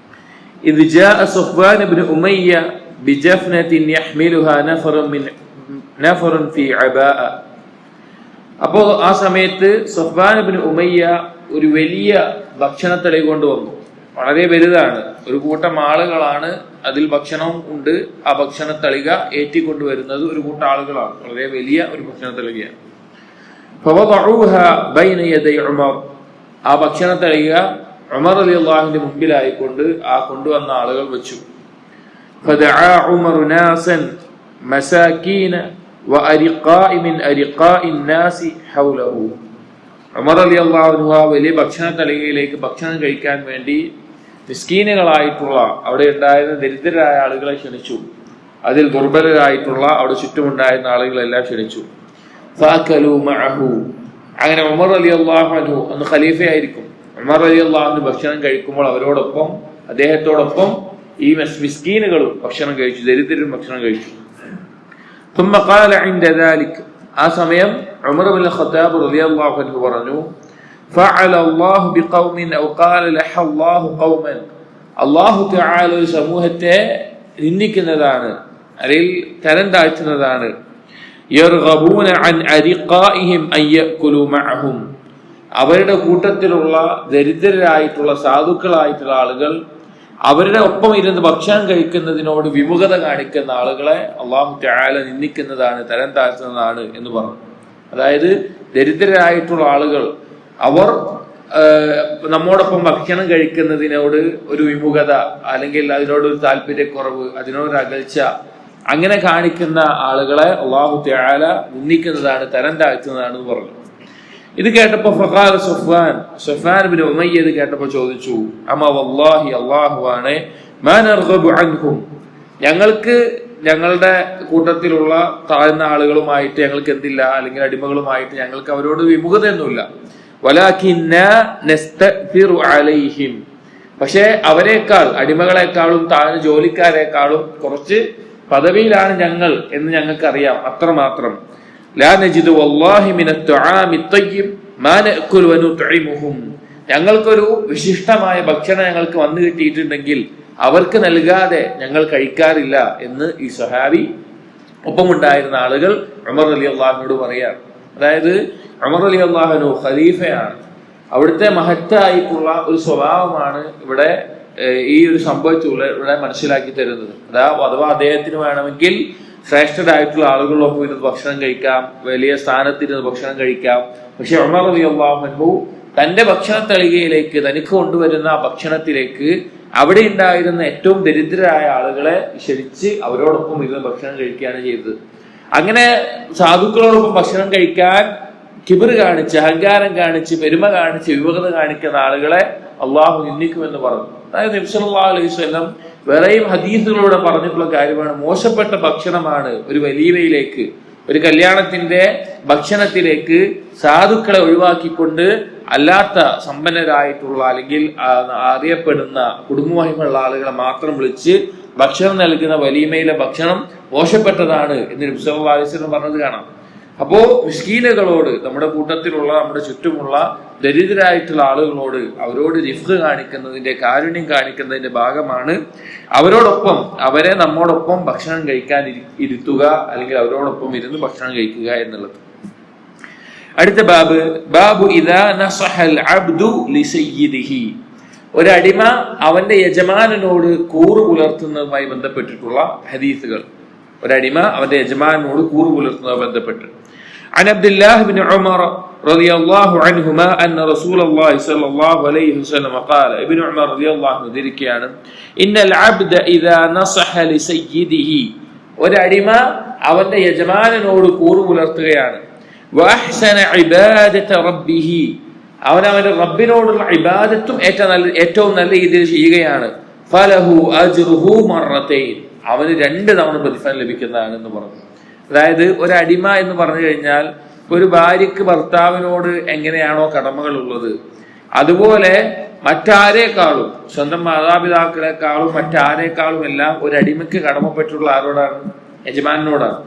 إذ جاء صفوان بن أمية بجفنة يحملها نفر في عباءة. അപ്പോൾ ആ സമയത്ത് സഫ്വാൻ ഇബ്നു ഉമയ്യ ഒരു വലിയ ഭക്ഷണത്തളി കൊണ്ടുവന്നു. വളരെ വലുതാണ്, ഒരു കൂട്ടം ആളുകളാണ്, അതിൽ ഭക്ഷണം ഉണ്ട്. ആ ഭക്ഷണത്തളിക ഏറ്റിക്കൊണ്ടുവരുന്നത് ഒരു കൂട്ടം ആളുകളാണ്, വളരെ വലിയ ഒരു ഭക്ഷണത്തളികയാണ്. ആ ഭക്ഷണത്തളിക ഉമർ റളിയല്ലാഹുവിന്റെ മുമ്പിലായിക്കൊണ്ട് ആ കൊണ്ടുവന്ന ആളുകൾ വെച്ചു. فدعا عمر ناسا مساكين وأرقاء من أرقاء الناس حوله. ഉമർ റളിയല്ലാഹു അൻഹു ആ വലിയ ഭക്ഷണത്തളികയിലേക്ക് ഭക്ഷണം കഴിക്കാൻ വേണ്ടി മിസ്കീനുകളായിട്ടുള്ള അവിടെ ഉണ്ടായിരുന്ന ദരിദ്രരായ ആളുകളെ ക്ഷണിച്ചു. അതിൽ ദുർബലരായിട്ടുള്ള അവിടെ ചുറ്റുമുണ്ടായിരുന്ന ആളുകളെല്ലാം ക്ഷണിച്ചു. ഫഅകലു മഅഹു. അങ്ങനെ ഉമർ റളിയല്ലാഹു അൻഹു അന്ന് ഖലീഫയായിരിക്കും. ഉമർ റളിയല്ലാഹു അൻഹു ഭക്ഷണം കഴിക്കുമ്പോൾ അവരോടൊപ്പം അദ്ദേഹത്തോടൊപ്പം ഈ മിസ്കീനുകളും ഭക്ഷണം കഴിച്ചു, ദരിദ്രരും ഭക്ഷണം കഴിച്ചു. ثم قال عند ذلك ആ സമയം ഉമർ ഇബ്നു ഖത്താബ് റളിയല്ലാഹു അൻഹു പറഞ്ഞു فعل الله بقوم او قال لح الله قوما. അല്ലാഹു തആല ഒരു സമൂഹത്തെ നിന്ദിക്കുന്നതാണ്, അല്ലെങ്കിൽ തരം താഴ്ത്തുന്നതാണ്. يرغبون عن أرقائهم أن يأكلوا معهم. അവരുടെ കൂട്ടത്തിലുള്ള ദരിദ്രരായിട്ടുള്ള സാധുക്കളായിട്ടുള്ള ആളുകൾ അവരുടെ ഒപ്പം ഇരുന്ന് ഭക്ഷണം കഴിക്കുന്നതിനോട് വിമുഖത കാണിക്കുന്ന ആളുകളെ അല്ലാഹു തആല നിന്ദിക്കുന്നതാണ്, തരം താഴ്ത്തുന്നതാണ് എന്ന് പറഞ്ഞു. അതായത് ദരിദ്രരായിട്ടുള്ള ആളുകൾ അവർ നമ്മോടൊപ്പം ഭക്ഷണം കഴിക്കുന്നതിനോട് ഒരു വിമുഖത, അല്ലെങ്കിൽ അതിനോടൊരു താല്പര്യക്കുറവ്, അതിനോടൊരു അകൽച്ച, അങ്ങനെ കാണിക്കുന്ന ആളുകളെ അല്ലാഹു തആല നിന്ദിക്കുന്നതാണ്, തരം താഴ്ത്തുന്നതാണ് എന്ന് പറഞ്ഞു. ഇത് കേട്ടപ്പോ ഫഖാല സഫ്വാൻ ഇബ്നു ഉമയ്യ ഇത് കേട്ടപ്പോ ചോദിച്ചു, അമാ വല്ലാഹി അല്ലാഹുവാണ് മാ നർഗബു അൻഹും, ഞങ്ങൾക്ക് ഞങ്ങളുടെ കൂട്ടത്തിലുള്ള താഴ്ന്ന ആളുകളുമായിട്ട് ഞങ്ങൾക്ക് എന്തില്ല, അല്ലെങ്കിൽ അടിമകളുമായിട്ട് ഞങ്ങൾക്ക് അവരോട് വിമുഖതയൊന്നുമില്ല. വലാകിന്ന നസ്തഗ്ഫിറു അലൈഹിം, പക്ഷെ അവരെക്കാൾ, അടിമകളെക്കാളും താഴ്ന്ന ജോലിക്കാരെക്കാളും കുറച്ച് പദവിയിലാണ് ഞങ്ങൾ എന്ന് ഞങ്ങൾക്കറിയാം, അത്രമാത്രം. ലാ നജിദു വല്ലാഹി മിനത് തുആമി ത്വയ്യിബ് മാ നഅകുലു വനുത്ഇമുഹും, ഞങ്ങൾക്കൊരു വിശിഷ്ടമായ ഭക്ഷണം ഞങ്ങൾക്ക് വന്നു കിട്ടിയിട്ടുണ്ടെങ്കിൽ അവർക്ക് നൽകാതെ ഞങ്ങൾ കഴിക്കാറില്ല എന്ന് ഈ സ്വഹാബി ഒപ്പമുണ്ടായിരുന്ന ആളുകൾ ഉമർ റളിയല്ലാഹുവിനോട് പറയാർ. അതായത് ഉമർ റളിയല്ലാഹു അൻഹു ഖലീഫയാണ്, അവിടുത്തെ മഹത്തായിട്ടുള്ള ഒരു സ്വഭാവമാണ് ഇവിടെ ഈ ഒരു സംഭവത്തിലൂടെ ഇവിടെ മനസ്സിലാക്കി തരുന്നത്. അഥവാ അദ്ദേഹത്തിന് വേണമെങ്കിൽ ശ്രേഷ്ഠരായിട്ടുള്ള ആളുകളൊപ്പം ഇരുന്ന് ഭക്ഷണം കഴിക്കാം, വലിയ സ്ഥാനത്തിരുന്ന് ഭക്ഷണം കഴിക്കാം. പക്ഷെ ഉമർ റളിയല്ലാഹു അൻഹു തന്റെ ഭക്ഷണത്തളികയിലേക്ക്, തനിക്ക് കൊണ്ടുവരുന്ന ആ ഭക്ഷണത്തിലേക്ക് അവിടെ ഉണ്ടായിരുന്ന ഏറ്റവും ദരിദ്രരായ ആളുകളെ ക്ഷണിച്ച് അവരോടൊപ്പം ഇരുന്ന് ഭക്ഷണം കഴിക്കുകയാണ് ചെയ്തത്. അങ്ങനെ സാധുക്കളോടൊപ്പം ഭക്ഷണം കഴിക്കാൻ കിബിർ കാണിച്ച്, അഹങ്കാരം കാണിച്ച്, പെരുമ കാണിച്ച്, വിമുഖത കാണിക്കുന്ന ആളുകളെ അള്ളാഹു നിന്ദിക്കുമെന്ന് പറഞ്ഞു. അതായത് നബി സല്ലല്ലാഹു അലൈഹി വസല്ലം വേറെയും ഹദീസുകളിലൂടെ പറഞ്ഞിട്ടുള്ള കാര്യമാണ്, മോശപ്പെട്ട ഭക്ഷണമാണ് ഒരു വലീമയിലേക്ക്, ഒരു കല്യാണത്തിന്റെ ഭക്ഷണത്തിലേക്ക് സാധുക്കളെ ഒഴിവാക്കിക്കൊണ്ട് അല്ലാത്ത സമ്പന്നരായിട്ടുള്ള അല്ലെങ്കിൽ അറിയപ്പെടുന്ന കുടുംബമഹിമുള്ള ആളുകളെ മാത്രം വിളിച്ച് ഭക്ഷണം നൽകുന്ന വലീമയിലെ ഭക്ഷണം മോശപ്പെട്ടതാണ് എന്ന് നബി സല്ലല്ലാഹു അലൈഹി വസല്ലം പറഞ്ഞത് കാണാം. അപ്പോ മിസ്കീനുകളോട്, നമ്മുടെ കൂട്ടത്തിലുള്ള, നമ്മുടെ ചുറ്റുമുള്ള ദരിദ്രരായിട്ടുള്ള ആളുകളോട് അവരോട് റിഫ്ഖ് കാണിക്കുന്നതിന്റെ, കാരുണ്യം കാണിക്കുന്നതിന്റെ ഭാഗമാണ് അവരോടൊപ്പം, അവരെ നമ്മോടൊപ്പം ഭക്ഷണം കഴിക്കാൻ ഇരുത്തുക, അല്ലെങ്കിൽ അവരോടൊപ്പം ഇരുന്ന് ഭക്ഷണം കഴിക്കുക എന്നുള്ളത്. അടുത്ത ബാബു ഇദാ നസഹൽ അബ്ദു ലിസയ്യിദിഹി, ഒരടിമ അവന്റെ യജമാനനോട് കൂറ് പുലർത്തുന്നതുമായി ബന്ധപ്പെട്ടിട്ടുള്ള ഹദീസുകൾ. ഒരടിമ അവന്റെ യജമാനനോട് കൂറ് പുലർത്തുന്നതുമായി ബന്ധപ്പെട്ട് عن عبد الله بن عمر رضي الله عنهما أن رسول الله صلى الله عليه وسلم قال, ابن عمر رضي الله عنه ذكرയാണ്, إن العبد إذا نصح لسيده, ഒരടിമ അവന്റെ യജമാനനോട് കൂറ് പുലർത്തുകയാണ്, وأحسن عبادة ربه, അവന്റെ റബ്ബിനോടുള്ള ഇബാദത്തും ഏറ്റവും നല്ല രീതിയിൽ ചെയ്യുകയാണ്, فله أجره مرتين, അവന് 2 തവണ പ്രതിഫലം ലഭിക്കുന്നതാണ് എന്ന് പറഞ്ഞു. അതായത് ഒരു അടിമ എന്ന് പറഞ്ഞു കഴിഞ്ഞാൽ ഒരു ഭാര്യക്ക് ഭർത്താവിനോട് എങ്ങനെയാണോ കടമകൾ ഉള്ളത്, അതുപോലെ മറ്റാരേക്കാളും, സ്വന്തം മാതാപിതാക്കളെക്കാളും മറ്റാരേക്കാളും എല്ലാം ഒരു അടിമയ്ക്ക് കടമപ്പെട്ടുള്ള ആരോടാണ്? യജമാനോടാണ്.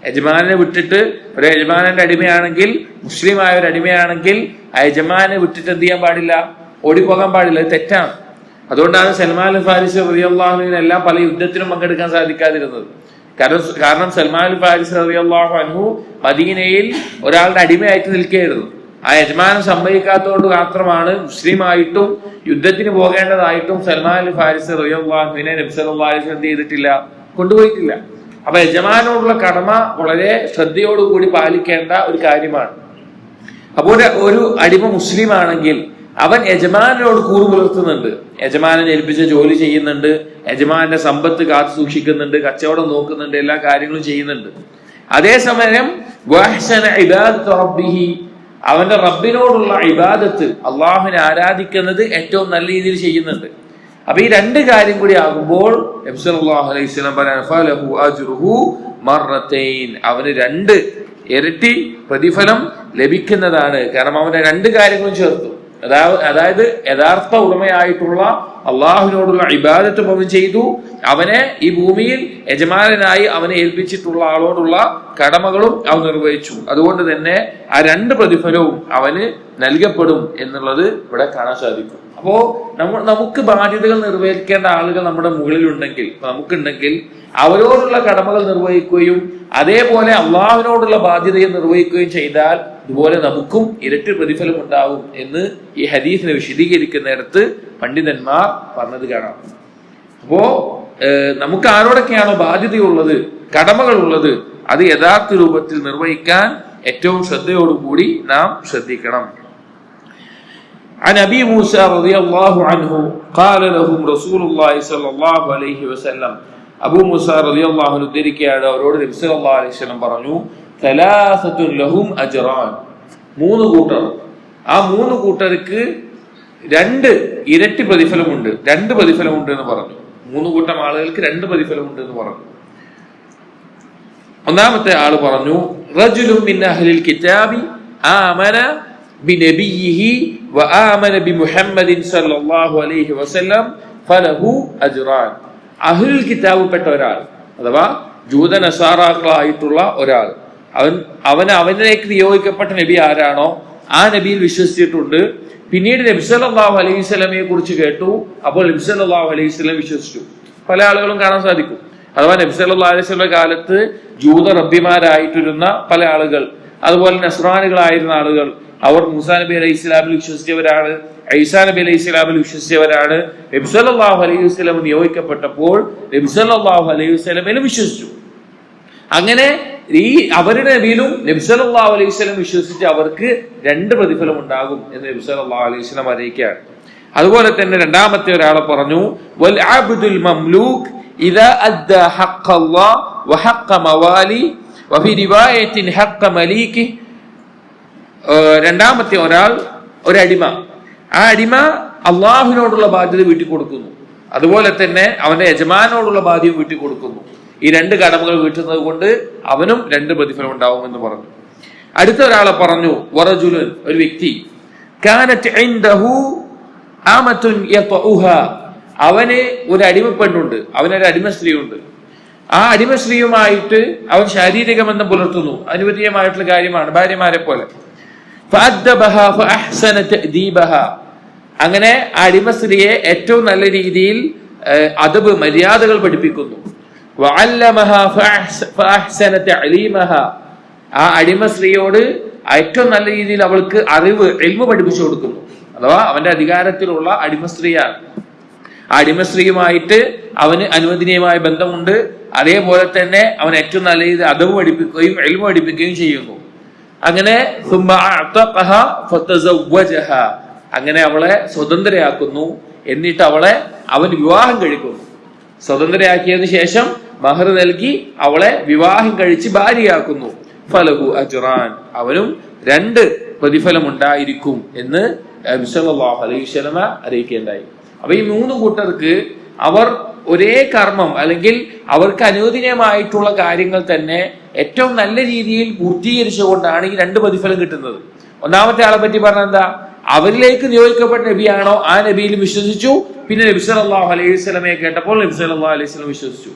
യജമാനെ വിട്ടിട്ട്, ഒരു യജമാനന്റെ അടിമയാണെങ്കിൽ, മുസ്ലിമായ ഒരു അടിമയാണെങ്കിൽ ആ യജമാനെ വിട്ടിട്ട് എന്ത് ചെയ്യാൻ പാടില്ല? ഓടിപ്പോകാൻ പാടില്ല. അത് തെറ്റാണ്. അതുകൊണ്ടാണ് സൽമാൻ അൽ ഫാരിസി റളിയല്ലാഹു അൻഹു എല്ലാം പല യുദ്ധത്തിനും പങ്കെടുക്കാൻ സാധിക്കാതിരുന്നത്. കാരണം സൽമാൻ അൽ ഫാരിസി റളിയല്ലാഹു അൻഹു മദീനയിൽ ഒരാളുടെ അടിമയായിട്ട് നിൽക്കുകയായിരുന്നു. ആ യജമാനം സമ്മതിക്കാത്തതുകൊണ്ട് മാത്രമാണ് മുസ്ലിമായിട്ടും യുദ്ധത്തിന് പോകേണ്ടതായിട്ടും സൽമാൻ അൽ ഫാരിസി റളിയല്ലാഹു അൻഹുവിനെ നബി സല്ലല്ലാഹു അലൈഹി വസല്ലം എന്ത് ചെയ്തിട്ടില്ല? കൊണ്ടുപോയിട്ടില്ല. അപ്പൊ യജമാനോടുള്ള കടമ വളരെ ശ്രദ്ധയോടുകൂടി പാലിക്കേണ്ട ഒരു കാര്യമാണ്. അപ്പോൾ ഒരു അടിമ മുസ്ലിം ആണെങ്കിൽ അവൻ യജമാനോട് കൂറു പുലർത്തുന്നുണ്ട്, യജമാനൻ ഏൽപ്പിച്ച ജോലി ചെയ്യുന്നുണ്ട്, യജമാന്റെ സമ്പത്ത് കാത്തു സൂക്ഷിക്കുന്നുണ്ട്, കച്ചവടം നോക്കുന്നുണ്ട്, എല്ലാ കാര്യങ്ങളും ചെയ്യുന്നുണ്ട്. അതേസമയം അവന്റെ റബ്ബിനോടുള്ള ഇബാദത്ത്, അള്ളാഹുവിനെ ആരാധിക്കുന്നത് ഏറ്റവും നല്ല രീതിയിൽ ചെയ്യുന്നുണ്ട്. അപ്പൊ ഈ രണ്ട് കാര്യം കൂടി ആകുമ്പോൾ നബി സല്ലല്ലാഹു അലൈഹി വസല്ലം പറഞ്ഞു ഫലഹു അജ്റുഹു മർറതൈൻ, അവന് 2 ഇരട്ടി പ്രതിഫലം ലഭിക്കുന്നതാണ്. കാരണം അവന്റെ 2 കാര്യങ്ങളും ചേർത്തു. അതായത് യഥാർത്ഥ ഉടമയായിട്ടുള്ള അള്ളാഹുവിനോടുള്ള ഇബാദത്ത് അവൻ ചെയ്തു, അവനെ ഈ ഭൂമിയിൽ യജമാനനായി അവനെ ഏൽപ്പിച്ചിട്ടുള്ള ആളോടുള്ള കടമകളും അവൻ നിർവഹിച്ചു. അതുകൊണ്ട് തന്നെ ആ 2 പ്രതിഫലവും അവന് നൽകപ്പെടും എന്നുള്ളത് ഇവിടെ കാണാൻ സാധിക്കും. അപ്പോ നമുക്ക് ബാധ്യതകൾ നിർവഹിക്കേണ്ട ആളുകൾ നമ്മുടെ മുകളിലുണ്ടെങ്കിൽ, നമുക്കുണ്ടെങ്കിൽ അവരോടുള്ള കടമകൾ നിർവഹിക്കുകയും അതേപോലെ അള്ളാഹുവിനോടുള്ള ബാധ്യതയെ നിർവഹിക്കുകയും ചെയ്താൽ ഇതുപോലെ നമുക്കും ഇരട്ടി പ്രതിഫലം ഉണ്ടാവും എന്ന് ഈ ഹദീസിനെ വിശദീകരിക്കുന്നിടത്ത് പണ്ഡിതന്മാർ പറഞ്ഞത് കാണാം. അപ്പോ നമുക്ക് ആരോടൊക്കെയാണോ ബാധ്യതയുള്ളത്, കടമകളുള്ളത്, അത് യഥാർത്ഥ രൂപത്തിൽ നിർവഹിക്കാൻ ഏറ്റവും ശ്രദ്ധയോടുകൂടി നാം ശ്രദ്ധിക്കണം. عن أبي موسى رضي الله عنه قال لهم رسول الله صلى الله عليه وسلم അബൂ മൂസ റളിയല്ലാഹു അൻഹു ഉദ്ധരിക്കുകയാണ്, അവരോട് നബി സല്ലല്ലാഹു അലൈഹി വസല്ലം പറഞ്ഞു തലാസത്തുൻ ലഹും അജ്റാൻ, 3 കൂട്ടർ, ആ 3 കൂട്ടർക്ക് 2 ഇരട്ടി പ്രതിഫലമുണ്ട്, 2 പ്രതിഫലമുണ്ട് എന്ന് പറഞ്ഞു. 3 കൂട്ടം ആളുകൾക്ക് 2 പ്രതിഫലമുണ്ട് എന്ന് പറഞ്ഞു. ഒന്നാമത്തെ ആള് പറഞ്ഞു റജുലുൻ മിൻ അഹ്ലിൽ കിതാബി ആമന ബിനബിയിഹി വആമന ബിമുഹമ്മദിൻ സല്ലല്ലാഹു അലൈഹി വസല്ലം ഫലഹു അജ്റാൻ. അഹ്ലുൽ കിതാബിൽപ്പെട്ട ഒരാൾ, അഥവാ ജൂത നസാറാക്കളായിട്ടുള്ള ഒരാൾ, അവനിലേക്ക് നിയോഗിക്കപ്പെട്ട നബി ആരാണോ ആ നബിയിൽ വിശ്വസിച്ചിട്ടുണ്ട്. പിന്നീട് നബി സല്ലല്ലാഹു അലൈഹി വസല്ലമയെ കുറിച്ച് കേട്ടു, അപ്പോൾ നബി സല്ലല്ലാഹു അലൈഹി വസല്ലം വിശ്വസിച്ചു. പല ആളുകളും കാണാൻ സാധിക്കും. അഥവാ നബി സല്ലല്ലാഹു അലൈഹി വസല്ലം കാലത്ത് ജൂത റബ്ബിമാരായിട്ടിരുന്ന പല ആളുകൾ, അതുപോലെ നസ്രാനികളായിരുന്ന ആളുകൾ, അവർ മൂസാ നബി അലൈഹി ഇസ്ലാമിൽ വിശ്വസിച്ചവരാണ്, ഈസാ നബി അലൈഹി ഇസ്ലാമിൽ വിശ്വസിച്ചവരാണ്. നബി സല്ലല്ലാഹു അലൈഹി വസല്ലം നിയോഗിക്കപ്പെട്ടപ്പോൾ നബി സല്ലല്ലാഹു അലൈഹി വസല്ലമയിലും വിശ്വസിച്ചു. അങ്ങനെ ഈ അവരുടെ നബിയിലും നബി സല്ലല്ലാഹു അലൈഹി വസല്ലം വിശ്വസിച്ച് അവർക്ക് 2 പ്രതിഫലം ഉണ്ടാകും എന്ന് നബി സല്ലല്ലാഹു അലൈഹി വസല്ലം അറിയിക്കുകയാണ്. അതുപോലെ തന്നെ രണ്ടാമത്തെ ഒരാളെ പറഞ്ഞു വൽ അബ്ദുൽ മംലൂക് ഇദാ അദ്ദാ ഹഖ്ഖല്ലാഹ് വഹഖ്ഖ മവാലി വഫി റിവായത്തിൻ ഹഖ്ഖ മലീകി. രണ്ടാമത്തെ ഒരാൾ, ഒരു അടിമ, ആ അടിമ അള്ളാഹുവിനോടുള്ള ബാധ്യത വീട്ടി കൊടുക്കുന്നു, അതുപോലെ തന്നെ അവന്റെ യജമാനോടുള്ള ബാധ്യത വീട്ടി കൊടുക്കുന്നു. ഈ 2 കടമകൾ വീട്ടുന്നത് കൊണ്ട് അവനും 2 പ്രതിഫലം ഉണ്ടാവുമെന്ന് പറഞ്ഞു. അടുത്ത ഒരാളെ പറഞ്ഞു വറജുലുൻ, ഒരു വ്യക്തി, കാനത് ഇൻദഹു ആമത്തുൻ യതഉഹാ, അവന് ഒരു അടിമപ്പെണ്ണുണ്ട്, അവനൊരു അടിമ സ്ത്രീയുണ്ട്. ആ അടിമ സ്ത്രീയുമായിട്ട് അവൻ ശാരീരിക ബന്ധം പുലർത്തുന്നു, അനുവദീയമായിട്ടുള്ള കാര്യമാണ്, ഭാര്യമാരെ പോലെ. ഫഅദ്ദബഹാ ഫഅഹ്സന തഅദീബഹാ, അങ്ങനെ ആ അടിമ സ്ത്രീയെ ഏറ്റവും നല്ല രീതിയിൽ അദബ്, മര്യാദകൾ പഠിപ്പിക്കുന്നു. വഅല്ലമഹാ ഫഅഹ്സന തഅലീമഹാ, ആ അടിമ സ്ത്രീയോട് ഏറ്റവും നല്ല രീതിയിൽ അവൾക്ക് അറിവ്, ഇൽമു പഠിപ്പിച്ചു കൊടുക്കുന്നു. അഥവാ അവന്റെ അധികാരത്തിലുള്ള അടിമ സ്ത്രീയാണ്. ആ അടിമ സ്ത്രീയുമായിട്ട് അവന് അനുവദനീയമായ ബന്ധമുണ്ട്. അതേപോലെ തന്നെ അവൻ ഏറ്റവും നല്ല രീതിയിൽ അദബ് പഠിപ്പിക്കുകയും ഇൽമു പഠിപ്പിക്കുകയും ചെയ്യുന്നു. അങ്ങനെ അങ്ങനെ അവളെ സ്വതന്ത്രയാക്കുന്നു. എന്നിട്ട് അവൻ വിവാഹം കഴിക്കുന്നു. സ്വതന്ത്രയാക്കിയതിനു ശേഷം മഹർ നൽകി അവളെ വിവാഹം കഴിച്ച് ഭാര്യയാക്കുന്നു. ഫലഹു അജ്റാൻ, അവനും 2 പ്രതിഫലം ഉണ്ടായിരിക്കും എന്ന് നബി സല്ലല്ലാഹു അലൈഹി വസല്ലം അറിയിക്കുകയുണ്ടായി. അപ്പൊ ഈ 3 കൂട്ടർക്ക് അവർ ഒരേ കർമ്മം അല്ലെങ്കിൽ അവർക്ക് അനുവദനീയമായിട്ടുള്ള കാര്യങ്ങൾ തന്നെ ഏറ്റവും നല്ല രീതിയിൽ പൂർത്തീകരിച്ചുകൊണ്ടാണ് ഈ 2 പ്രതിഫലം കിട്ടുന്നത്. ഒന്നാമത്തെ ആളെ പറ്റി പറഞ്ഞ എന്താ, അവരിലേക്ക് നിയോഗിക്കപ്പെട്ട നബിയാണോ ആ നബിയിൽ വിശ്വസിച്ചു. പിന്നെ നബി സല്ലല്ലാഹു അലൈഹി വസല്ലമയെ കേട്ടപ്പോൾ നബി സല്ലല്ലാഹു അലൈഹി വസല്ലം വിശ്വസിച്ചു.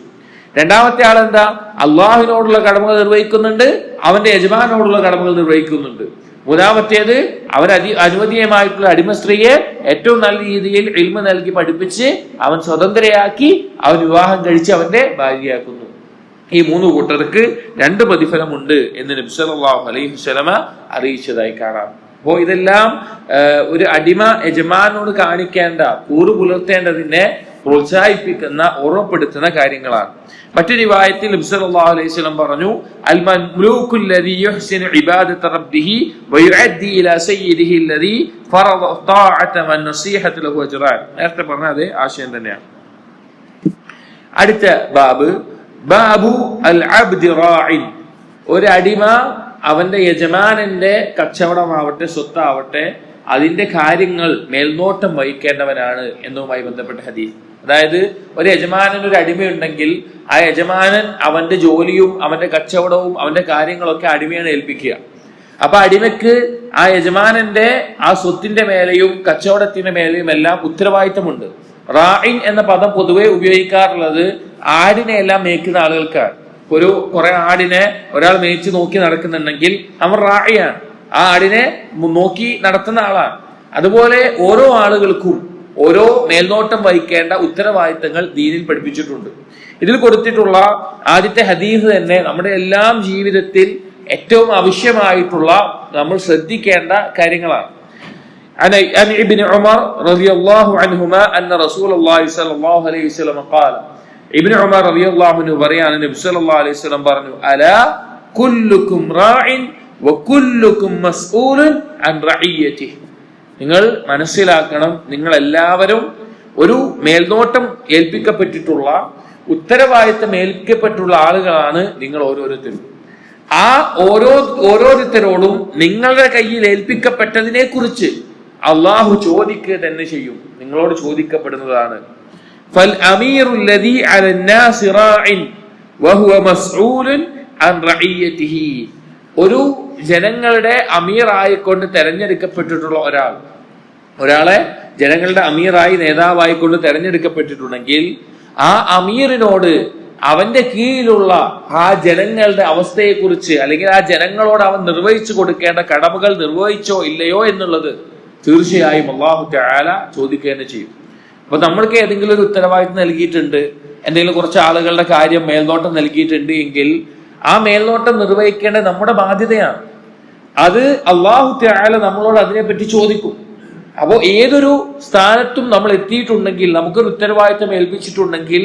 രണ്ടാമത്തെ ആൾ എന്താ? അള്ളാഹുവിനോടുള്ള കടമകൾ നിർവഹിക്കുന്നുണ്ട്, അവന്റെ യജമാനോടുള്ള കടമകൾ നിർവഹിക്കുന്നുണ്ട്. മൂന്നാമത്തേത് അവൻ അനുവദീയമായിട്ടുള്ള അടിമ സ്ത്രീയെ ഏറ്റവും നല്ല രീതിയിൽ ഇൽമ നൽകി പഠിപ്പിച്ച് അവൻ സ്വതന്ത്രയാക്കി അവൻ വിവാഹം കഴിച്ച് അവന്റെ ഭാര്യയാക്കുന്നു. ഈ മൂന്ന് കൂട്ടർക്ക് 2 പ്രതിഫലമുണ്ട് എന്ന് നബി സല്ലല്ലാഹു അലൈഹി വസല്ലമ അറിയിച്ചതായി കാണാം. അപ്പോ ഇതെല്ലാം ഒരു അടിമ യജമാനോട് കാണിക്കേണ്ട കൂറ് പുലർത്തേണ്ടതിനെ പ്രോത്സാഹിപ്പിക്കുന്ന ഓർമ്മപ്പെടുത്തുന്ന കാര്യങ്ങളാണ്. മറ്റൊരു റിവായത്തിൽ നബി സല്ലല്ലാഹു അലൈഹി വസല്ലം പറഞ്ഞു, അൽ മംലൂകു അല്ലദീ യുഹ്സിനു ഇബാദത റബ്ബിഹി വയുഅദ്ദി ഇലാ സയ്യിദിഹി അല്ലദീ ഫറദ ത്വാഅത വന്നസീഹത ലഹു അജ്റാൻ. നേരത്തെ പറഞ്ഞ അതേ ആശയം തന്നെയാണ്. അടുത്ത ബാബു അൽ അബ്ദി റാഇൻ. ഒരു അടിമ അവന്റെ യജമാനന്റെ കച്ചവടമാവട്ടെ സ്വത്താവട്ടെ അതിന്റെ കാര്യങ്ങൾ മേൽനോട്ടം വഹിക്കേണ്ടവനാണ് എന്നതുമായി ബന്ധപ്പെട്ട ഹദീസ്. അതായത് ഒരു യജമാനൻ ഒരു അടിമയുണ്ടെങ്കിൽ ആ യജമാനൻ അവന്റെ ജോലിയും അവന്റെ കച്ചവടവും അവന്റെ കാര്യങ്ങളൊക്കെ അടിമയാണ് ഏൽപ്പിക്കുക. അപ്പൊ അടിമയ്ക്ക് ആ യജമാനന്റെ ആ സ്വത്തിന്റെ മേലെയും കച്ചവടത്തിന്റെ മേലെയും എല്ലാം ഉത്തരവാദിത്തമുണ്ട്. റാഇൻ എന്ന പദം പൊതുവെ ഉപയോഗിക്കാറുള്ളത് ആടിനെ എല്ലാം മേയ്ക്കുന്ന ആളുകൾക്കാണ്. കുറെ ആടിനെ ഒരാൾ മേയിച്ച് നോക്കി നടക്കുന്നുണ്ടെങ്കിൽ അവൻ റാഇയാണ്, ആ ആടിനെ നോക്കി നടത്തുന്ന ആളാണ്. അതുപോലെ ഓരോ ആളുകൾക്കും ഓരോ മേൽനോട്ടം വഹിക്കേണ്ട ഉത്തരവാദിത്തങ്ങൾ ദീനിൽ പഠിപ്പിച്ചിട്ടുണ്ട്. ഇതിൽ കൊടുത്തിട്ടുള്ള ആദ്യത്തെ ഹദീസ് തന്നെ നമ്മുടെ എല്ലാം ജീവിതത്തിൽ ഏറ്റവും ആവശ്യമായിട്ടുള്ള നമ്മൾ ശ്രദ്ധിക്കേണ്ട കാര്യങ്ങളാണ്. عن ابن عمر رضي الله عنهما أن رسول الله صلى الله عليه وسلم قال. ഇബ്നു ഉമർ റളിയല്ലാഹു അൻഹു പറയാണ്, നബി സല്ലല്ലാഹു അലൈഹി വസല്ലം പറഞ്ഞു, അലാ കുല്ലുക്കും റാഇൻ വകുല്ലുക്കും മസ്ഊലുൻ അൻ റഇയ്യതിഹി. നിങ്ങൾ മനസ്സിലാക്കണം, നിങ്ങൾ എല്ലാവരും ഒരു മേൽനോട്ടം ഏൽപ്പിക്കപ്പെട്ടിട്ടുള്ള ഉത്തരവാദിത്തം ഏൽപ്പിക്കപ്പെട്ടുള്ള ആളുകളാണ് നിങ്ങൾ ഓരോരുത്തരും. ആ ഓരോരുത്തരോടും നിങ്ങളുടെ കയ്യിൽ ഏൽപ്പിക്കപ്പെട്ടതിനെ കുറിച്ച് അള്ളാഹു ചോദിക്കുക തന്നെ ചെയ്യും, നിങ്ങളോട് ചോദിക്കപ്പെടുന്നതാണ്. ഫൽ അമീറുല്ലദീ അലന്നാസി റാഇൻ വഹുവ മസ്ഊലുൻ അൻ റഇയ്യതിഹി. ഒരു ജനങ്ങളുടെ അമീറായിക്കൊണ്ട് തെരഞ്ഞെടുക്കപ്പെട്ടിട്ടുള്ള ഒരാളെ ജനങ്ങളുടെ അമീറായി നേതാവായിക്കൊണ്ട് തെരഞ്ഞെടുക്കപ്പെട്ടിട്ടുണ്ടെങ്കിൽ ആ അമീറിനോട് അവന്റെ കീഴിലുള്ള ആ ജനങ്ങളുടെ അവസ്ഥയെക്കുറിച്ച് അല്ലെങ്കിൽ ആ ജനങ്ങളോട് അവൻ നിർവഹിച്ചു കൊടുക്കേണ്ട കടമകൾ നിർവഹിച്ചോ ഇല്ലയോ എന്നുള്ളത് തീർച്ചയായും അല്ലാഹു തആല ചോദിക്കുക ചെയ്യും. അപ്പൊ നമ്മൾക്ക് ഏതെങ്കിലും ഒരു ഉത്തരവാദിത്വം നൽകിയിട്ടുണ്ട്, എന്തെങ്കിലും കുറച്ച് ആളുകളുടെ കാര്യം മേൽനോട്ടം നൽകിയിട്ടുണ്ട് എങ്കിൽ ആ മേൽനോട്ടം നിർവഹിക്കേണ്ടത് നമ്മുടെ ബാധ്യതയാണ്. അത് അല്ലാഹു തആല നമ്മളോട് അതിനെപ്പറ്റി ചോദിക്കും. അപ്പോൾ ഏതൊരു സ്ഥാനത്തും നമ്മൾ എത്തിയിട്ടുണ്ടെങ്കിൽ, നമുക്കൊരു ഉത്തരവാദിത്വം ഏൽപ്പിച്ചിട്ടുണ്ടെങ്കിൽ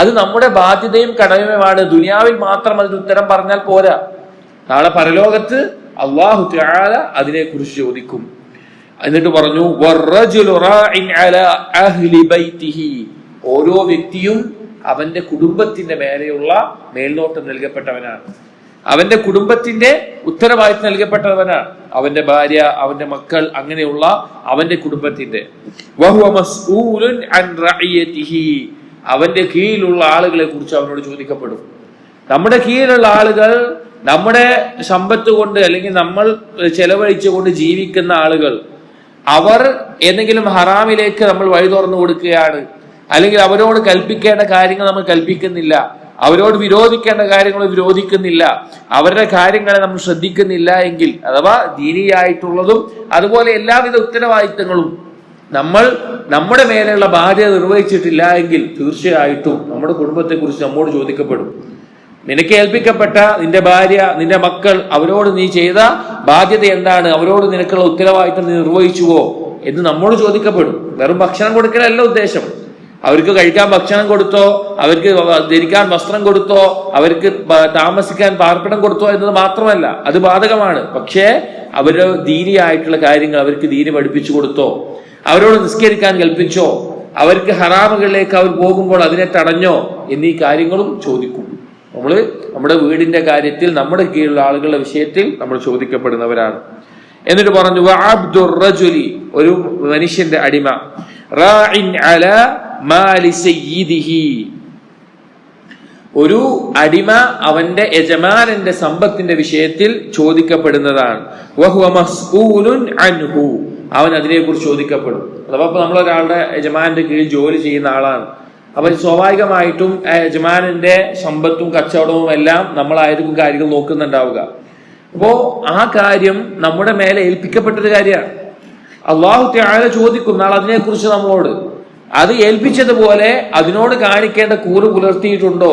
അത് നമ്മുടെ ബാധ്യതയും കടമയുമാണ്. ദുനിയാവിൽ മാത്രം അതിന് ഉത്തരം പറഞ്ഞാൽ പോരാ, നാളെ പരലോകത്ത് അല്ലാഹു തആല അതിനെക്കുറിച്ച് ചോദിക്കും. എന്നിട്ട് പറഞ്ഞു, വറജുലു റാഇൻ അലാ അഹ്ലി ബൈതിഹി. ഓരോ വ്യക്തിയും അവന്റെ കുടുംബത്തിന്റെ മേലെയുള്ള മേൽനോട്ടം നൽകപ്പെട്ടവനാണ്, അവന്റെ കുടുംബത്തിന്റെ ഉത്തരവാദിത്വം നൽകപ്പെട്ടവനാണ്. അവന്റെ ഭാര്യ, അവന്റെ മക്കൾ, അങ്ങനെയുള്ള അവന്റെ കുടുംബത്തിന്റെ. വഹുവ മസ്ഊലുൻ അൻ റഇയതിഹി. അവന്റെ കീഴിലുള്ള ആളുകളെ കുറിച്ച് അവനോട് ചോദിക്കപ്പെടും. നമ്മുടെ കീഴിലുള്ള ആളുകൾ നമ്മുടെ സമ്പത്ത് കൊണ്ട് അല്ലെങ്കിൽ നമ്മൾ ചെലവഴിച്ചുകൊണ്ട് ജീവിക്കുന്ന ആളുകൾ, അവർ എന്തെങ്കിലും ഹറാമിലേക്ക് നമ്മൾ വഴി തുറന്നു കൊടുക്കുകയാണ്, അല്ലെങ്കിൽ അവരോട് കൽപ്പിക്കേണ്ട കാര്യങ്ങൾ നമ്മൾ കൽപ്പിക്കുന്നില്ല, അവരോട് വിരോധിക്കേണ്ട കാര്യങ്ങൾ വിരോധിക്കുന്നില്ല, അവരുടെ കാര്യങ്ങളെ നമ്മൾ ശ്രദ്ധിക്കുന്നില്ല എങ്കിൽ, അഥവാ ദീനിയായിട്ടുള്ളതും അതുപോലെ എല്ലാവിധ ഉത്തരവാദിത്തങ്ങളും നമ്മൾ നമ്മുടെ മേലെയുള്ള ബാധ്യത നിർവഹിച്ചിട്ടില്ല എങ്കിൽ തീർച്ചയായിട്ടും നമ്മുടെ കുടുംബത്തെ കുറിച്ച് നമ്മോട് ചോദിക്കപ്പെടും. നിനക്ക് ഏൽപ്പിക്കപ്പെട്ട നിന്റെ ഭാര്യ, നിന്റെ മക്കൾ, അവരോട് നീ ചെയ്ത ബാധ്യത എന്താണ്, അവരോട് നിനക്കുള്ള ഉത്തരവാദിത്തം നീ നിർവഹിച്ചുവോ എന്ന് നമ്മോട് ചോദിക്കപ്പെടും. വെറും ഭക്ഷണം കൊടുക്കലല്ല ഉദ്ദേശം. അവർക്ക് കഴിക്കാൻ ഭക്ഷണം കൊടുത്തോ, അവർക്ക് ധരിക്കാൻ വസ്ത്രം കൊടുത്തോ, അവർക്ക് താമസിക്കാൻ പാർപ്പിടം കൊടുത്തോ എന്നത് മാത്രമല്ല, അത് ബാധകമാണ്. പക്ഷേ അവര് ദീനിയായിട്ടുള്ള കാര്യങ്ങൾ അവർക്ക് ദീനി പഠിപ്പിച്ചു കൊടുത്തോ, അവരോട് നിസ്കരിക്കാൻ കൽപ്പിച്ചോ, അവർക്ക് ഹറാമുകളിലേക്ക് അവർ പോകുമ്പോൾ അതിനെ തടഞ്ഞോ എന്നീ കാര്യങ്ങളും ചോദിക്കും. നമ്മുടെ വീടിന്റെ കാര്യത്തിൽ നമ്മുടെ കീഴിലുള്ള ആളുകളുടെ വിഷയത്തിൽ നമ്മൾ ചോദിക്കപ്പെടുന്നവരാണ്. എന്നിട്ട് പറഞ്ഞു, വഅബ്ദുർ റജുലി, ഒരു മനുഷ്യന്റെ അടിമ, റാഇൻ അലാ മാലി സയ്യിദിഹി. ഒരു അടിമ അവന്റെ യജമാനന്റെ സമ്പത്തിന്റെ വിഷയത്തിൽ ചോദിക്കപ്പെടുന്നതാണ്. വഹുവ മസ്ഊലുൻ അൻഹു. അവൻ അതിനെക്കുറിച്ച് ചോദിക്കപ്പെടും. അഥവാ ഇപ്പൊ നമ്മളൊരാളുടെ യജമാനന്റെ കീഴിൽ ജോലി ചെയ്യുന്ന ആളാണ്. അപ്പൊ സ്വാഭാവികമായിട്ടും യജമാനന്റെ സമ്പത്തും കച്ചവടവും എല്ലാം നമ്മളായിരിക്കും കാര്യങ്ങൾ നോക്കുന്നുണ്ടാവുക. അപ്പോ ആ കാര്യം നമ്മുടെ മേലെ ഏൽപ്പിക്കപ്പെട്ടൊരു കാര്യമാണ്. അള്ളാഹു തആല ചോദിക്കുന്ന ആൾ അതിനെക്കുറിച്ച് നമ്മളോട് അത് ഏൽപ്പിച്ചതുപോലെ അതിനോട് കാണിക്കേണ്ട കൂറ് പുലർത്തിയിട്ടുണ്ടോ,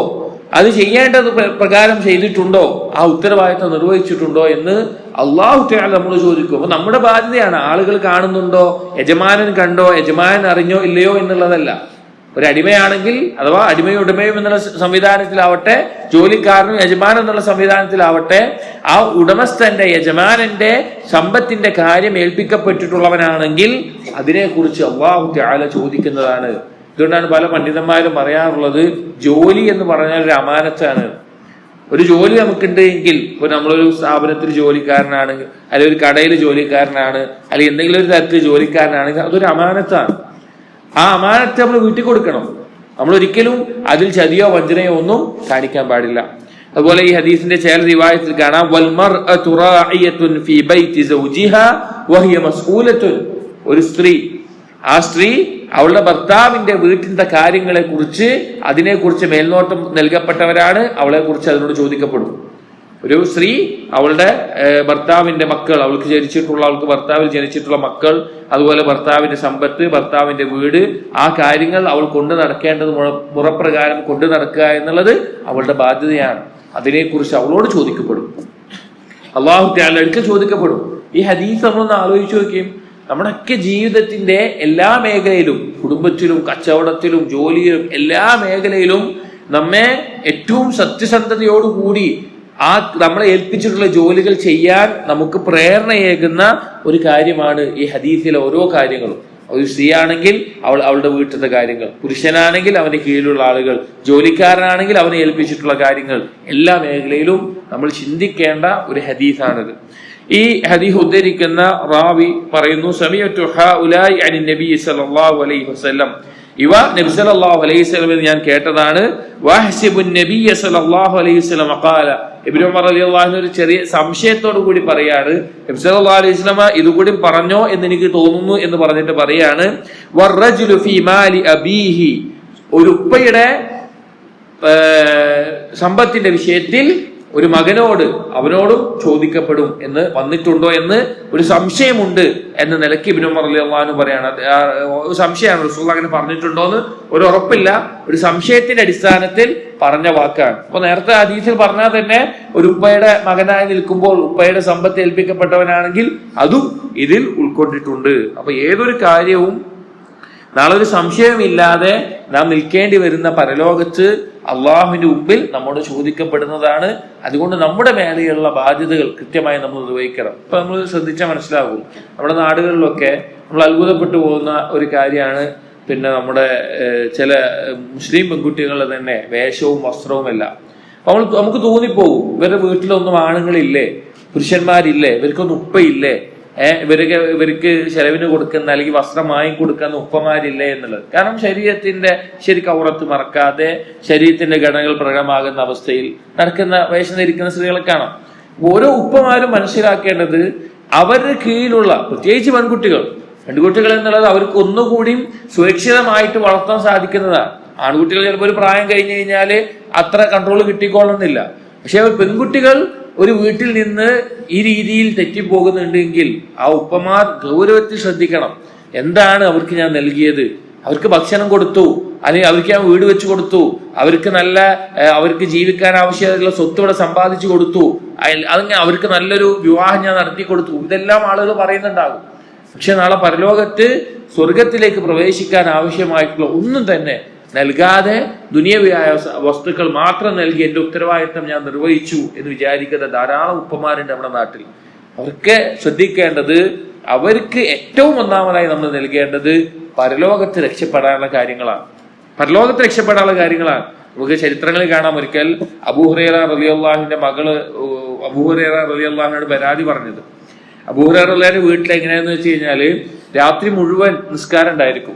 അത് ചെയ്യേണ്ടത് പ്രകാരം ചെയ്തിട്ടുണ്ടോ, ആ ഉത്തരവാദിത്തം നിർവഹിച്ചിട്ടുണ്ടോ എന്ന് അള്ളാഹു തആല നമ്മൾ ചോദിക്കും. അപ്പൊ നമ്മുടെ ബാധ്യതയാണ്. ആളുകൾ കാണുന്നുണ്ടോ, യജമാനൻ കണ്ടോ, യജമാനൻ അറിഞ്ഞോ ഇല്ലയോ എന്നുള്ളതല്ല. ഒരു അടിമയാണെങ്കിൽ അഥവാ അടിമയും ഉടമയും എന്നുള്ള സംവിധാനത്തിലാവട്ടെ, ജോലിക്കാരനും യജമാൻ എന്നുള്ള സംവിധാനത്തിലാവട്ടെ, ആ ഉടമസ്ഥന്റെ യജമാനന്റെ സമ്പത്തിന്റെ കാര്യം ഏൽപ്പിക്കപ്പെട്ടിട്ടുള്ളവനാണെങ്കിൽ അതിനെക്കുറിച്ച് അല്ലാഹു തആല ചോദിക്കുന്നതാണ്. ഇതുകൊണ്ടാണ് പല പണ്ഡിതന്മാരും പറയാറുള്ളത്, ജോലി എന്ന് പറഞ്ഞാൽ ഒരു അമാനത്താണ്. ഒരു ജോലി നമുക്കുണ്ട് എങ്കിൽ, ഇപ്പൊ നമ്മളൊരു സ്ഥാപനത്തിൽ ജോലിക്കാരനാണെങ്കിൽ, അല്ലെങ്കിൽ ഒരു കടയിൽ ജോലിക്കാരനാണ്, അല്ലെങ്കിൽ എന്തെങ്കിലും ഒരു തരത്തിൽ ജോലിക്കാരനാണെങ്കിൽ അതൊരു അമാനത്താണ്. ആ അമാനത്ത് നമ്മൾ വീട്ടിൽ കൊടുക്കണം. നമ്മൾ ഒരിക്കലും അതിൽ ചതിയോ വഞ്ചനയോ ഒന്നും കാണിക്കാൻ പാടില്ല. അതുപോലെ ഈ ഹദീസിന്റെ ചില റിവായത്തിൽ കാണാം, വൽമർഅതു റാഇയത്തുൻ ഫീ ബൈതി സൗജിഹാ വഹിയ മസ്ഊലത്തുൻ. ഒരു സ്ത്രീ, ആ സ്ത്രീ അവളുടെ ഭർത്താവിന്റെ വീട്ടിന്റെ കാര്യങ്ങളെ കുറിച്ച്, അതിനെക്കുറിച്ച് മേൽനോട്ടം നൽകപ്പെട്ടവരാണ്. അവളെ കുറിച്ച് അതിനോട് ചോദിക്കപ്പെടും. ഒരു സ്ത്രീ അവളുടെ ഭർത്താവിന്റെ മക്കൾ, അവൾക്ക് ഭർത്താവിൽ ജനിച്ചിട്ടുള്ള മക്കൾ, അതുപോലെ ഭർത്താവിന്റെ സമ്പത്ത്, ഭർത്താവിന്റെ വീട്, ആ കാര്യങ്ങൾ അവൾ കൊണ്ടു നടക്കേണ്ടത് മുറപ്രകാരം കൊണ്ടു നടക്കുക എന്നുള്ളത് അവളുടെ ബാധ്യതയാണ്. അതിനെക്കുറിച്ച് അവളോട് ചോദിക്കപ്പെടും. അല്ലാഹു തആല അടുക്കൽ ചോദിക്കപ്പെടും. ഈ ഹദീസ് നമ്മളൊന്ന് ആലോചിച്ച് നോക്കുകയും, നമ്മുടെയൊക്കെ ജീവിതത്തിന്റെ എല്ലാ മേഖലയിലും, കുടുംബത്തിലും കച്ചവടത്തിലും ജോലിയിലും എല്ലാ മേഖലയിലും നമ്മെ ഏറ്റവും സത്യസന്ധതയോടുകൂടി ആ നമ്മളെ ഏൽപ്പിച്ചിട്ടുള്ള ജോലികൾ ചെയ്യാൻ നമുക്ക് പ്രേരണയേകുന്ന ഒരു കാര്യമാണ് ഈ ഹദീസിലെ ഓരോ കാര്യങ്ങളും. ഒരു സ്ത്രീ ആണെങ്കിൽ അവളുടെ വീട്ടിലത്തെ കാര്യങ്ങൾ, പുരുഷനാണെങ്കിൽ അവന്റെ കീഴിലുള്ള ആളുകൾ, ജോലിക്കാരനാണെങ്കിൽ അവനെ ഏൽപ്പിച്ചിട്ടുള്ള കാര്യങ്ങൾ, എല്ലാ മേഖലയിലും നമ്മൾ ചിന്തിക്കേണ്ട ഒരു ഹദീസാണിത്. ഈ ഹദീസ് ഉദ്ധരിക്കുന്ന റാവി പറയുന്നു, സമീഅതു ഹഉലായി അനി നബി സല്ലല്ലാഹു അലൈഹി വസല്ലം, ഇവ നബി സല്ലല്ലാഹു അലൈഹി വസല്ലം ഞാൻ കേട്ടതാണ്. വഹസിബുൻ നബി സല്ലല്ലാഹു അലൈഹി വസല്ലം ഖാല, ഇബ്നു ഉമർ റളിയല്ലാഹു അൻഹു ഒരു ചെറിയ സംശയത്തോടു കൂടി പറയാണ്, നബി സല്ലല്ലാഹു അലൈഹി വസല്ലം ഇതുകൂടി പറഞ്ഞോ എന്ന് എനിക്ക് തോന്നുന്നു എന്ന് പറഞ്ഞിട്ട് പറയാണ്, വറജുലു ഫീ മാലി അബീഹി, ഒരു ഉപ്പയുടെ സമ്പത്തിന്റെ വിഷയത്തിൽ ഒരു മകനോട് അവനോടും ചോദിക്കപ്പെടും എന്ന് വന്നിട്ടുണ്ടോ എന്ന് ഒരു സംശയമുണ്ട് എന്ന നിലയ്ക്ക് ഇബ്നു ഉമർ റളിയല്ലാഹു അൻഹു പറയാണ്. സംശയമാണ്, റസൂൽ അങ്ങനെ പറഞ്ഞിട്ടുണ്ടോ എന്ന് ഒരു ഉറപ്പില്ല, ഒരു സംശയത്തിന്റെ അടിസ്ഥാനത്തിൽ പറഞ്ഞ വാക്കാണ്. അപ്പൊ നേരത്തെ ഹദീസിൽ പറഞ്ഞാൽ തന്നെ ഒരു ഉപ്പയുടെ മകനായി നിൽക്കുമ്പോൾ ഉപ്പയുടെ സമ്പത്ത് ഏൽപ്പിക്കപ്പെട്ടവനാണെങ്കിൽ അതും ഇതിൽ ഉൾക്കൊണ്ടിട്ടുണ്ട്. അപ്പൊ ഏതൊരു കാര്യവും നാളെ ഒരു സംശയമില്ലാതെ നാം നിൽക്കേണ്ടി വരുന്ന പരലോകത്ത് അള്ളാഹുവിന്റെ മുമ്പിൽ നമ്മോട് ചോദിക്കപ്പെടുന്നതാണ്. അതുകൊണ്ട് നമ്മുടെ മേലെയുള്ള ബാധ്യതകൾ കൃത്യമായി നമ്മൾ നിർവഹിക്കണം. ഇപ്പൊ നമ്മൾ ശ്രദ്ധിച്ചാൽ മനസ്സിലാകും, നമ്മുടെ നാടുകളിലൊക്കെ നമ്മൾ അത്ഭുതപ്പെട്ടു പോകുന്ന ഒരു കാര്യമാണ്, പിന്നെ നമ്മുടെ ചില മുസ്ലിം പെൺകുട്ടികളുടെ തന്നെ വേഷവും വസ്ത്രവും എല്ലാം. അപ്പൊ നമുക്ക് തോന്നിപ്പോകും, ഇവരുടെ വീട്ടിലൊന്നും ആണുങ്ങളില്ലേ, പുരുഷന്മാരില്ലേ, ഇവർക്കൊന്നും ഉപ്പയില്ലേ, ഇവർക്ക് ചെലവിന് കൊടുക്കുന്ന അല്ലെങ്കിൽ വസ്ത്രം വാങ്ങിക്കൊടുക്കുന്ന ഉപ്പമാരില്ലേ എന്നുള്ളത്. കാരണം ശരീരത്തിന്റെ ശരിക്കും ഔറത്ത് മറക്കാതെ ശരീരത്തിന്റെ ഘടനകൾ പ്രകടമാകുന്ന അവസ്ഥയിൽ നടക്കുന്ന വേഷം ധരിക്കുന്ന സ്ത്രീകളെ കാണാം. ഓരോ ഉപ്പമാരും മനസ്സിലാക്കേണ്ടത് അവരുടെ കീഴിലുള്ള, പ്രത്യേകിച്ച് പെൺകുട്ടികൾ എന്നുള്ളത് അവർക്ക് ഒന്നുകൂടിയും സുരക്ഷിതമായിട്ട് വളർത്താൻ സാധിക്കുന്നതാണ്. ആൺകുട്ടികൾ ചിലപ്പോൾ ഒരു പ്രായം കഴിഞ്ഞു കഴിഞ്ഞാല് അത്ര കൺട്രോൾ കിട്ടിക്കൊള്ളുന്നില്ല. പക്ഷെ പെൺകുട്ടികൾ ഒരു വീട്ടിൽ നിന്ന് ഈ രീതിയിൽ തെറ്റിപ്പോകുന്നുണ്ടെങ്കിൽ ആ ഉപ്പമാർ ഗൗരവത്തിൽ ശ്രദ്ധിക്കണം. എന്താണ് അവർക്ക് ഞാൻ നൽകിയത്? അവർക്ക് ഭക്ഷണം കൊടുത്തു, അല്ലെങ്കിൽ അവർക്ക് ഞാൻ വീട് വെച്ച് കൊടുത്തു, അവർക്ക് ജീവിക്കാൻ ആവശ്യമായിട്ടുള്ള സ്വത്ത് ഇവിടെ സമ്പാദിച്ചു കൊടുത്തു, അങ്ങനെ അവർക്ക് നല്ലൊരു വിവാഹം ഞാൻ നടത്തി കൊടുത്തു, ഇതെല്ലാം ആളുകൾ പറയുന്നുണ്ടാകും. പക്ഷെ നാളെ പരലോകത്ത് സ്വർഗത്തിലേക്ക് പ്രവേശിക്കാൻ ആവശ്യമായിട്ടുള്ള ഒന്നും തന്നെ നൽകാതെ ദുനിയവിയായ വസ്തുക്കൾ മാത്രം നൽകി എന്റെ ഉത്തരവാദിത്തം ഞാൻ നിർവഹിച്ചു എന്ന് വിചാരിക്കുന്ന ധാരാളം ഉപ്പമാരുണ്ട് നമ്മുടെ നാട്ടിൽ. അവർക്ക് ശ്രദ്ധിക്കേണ്ടത്, അവർക്ക് ഏറ്റവും ഒന്നാമതായി നമ്മൾ നൽകേണ്ടത് പരലോകത്ത് രക്ഷപ്പെടാനുള്ള കാര്യങ്ങളാണ്. നമുക്ക് ചരിത്രങ്ങളിൽ കാണാം, ഒരിക്കൽ അബൂ ഹുറൈറ റളിയല്ലാഹുവിന്റെ മകള് അബൂ ഹുറൈറ റളിയല്ലാഹുവിനോട് പരാതി പറഞ്ഞത്. അബൂ ഹുറൈറ റളിയല്ലാഹു വീട്ടിൽ എങ്ങനെയാന്ന് വെച്ച് കഴിഞ്ഞാല് രാത്രി മുഴുവൻ നിസ്കാരം ഉണ്ടായിരിക്കും.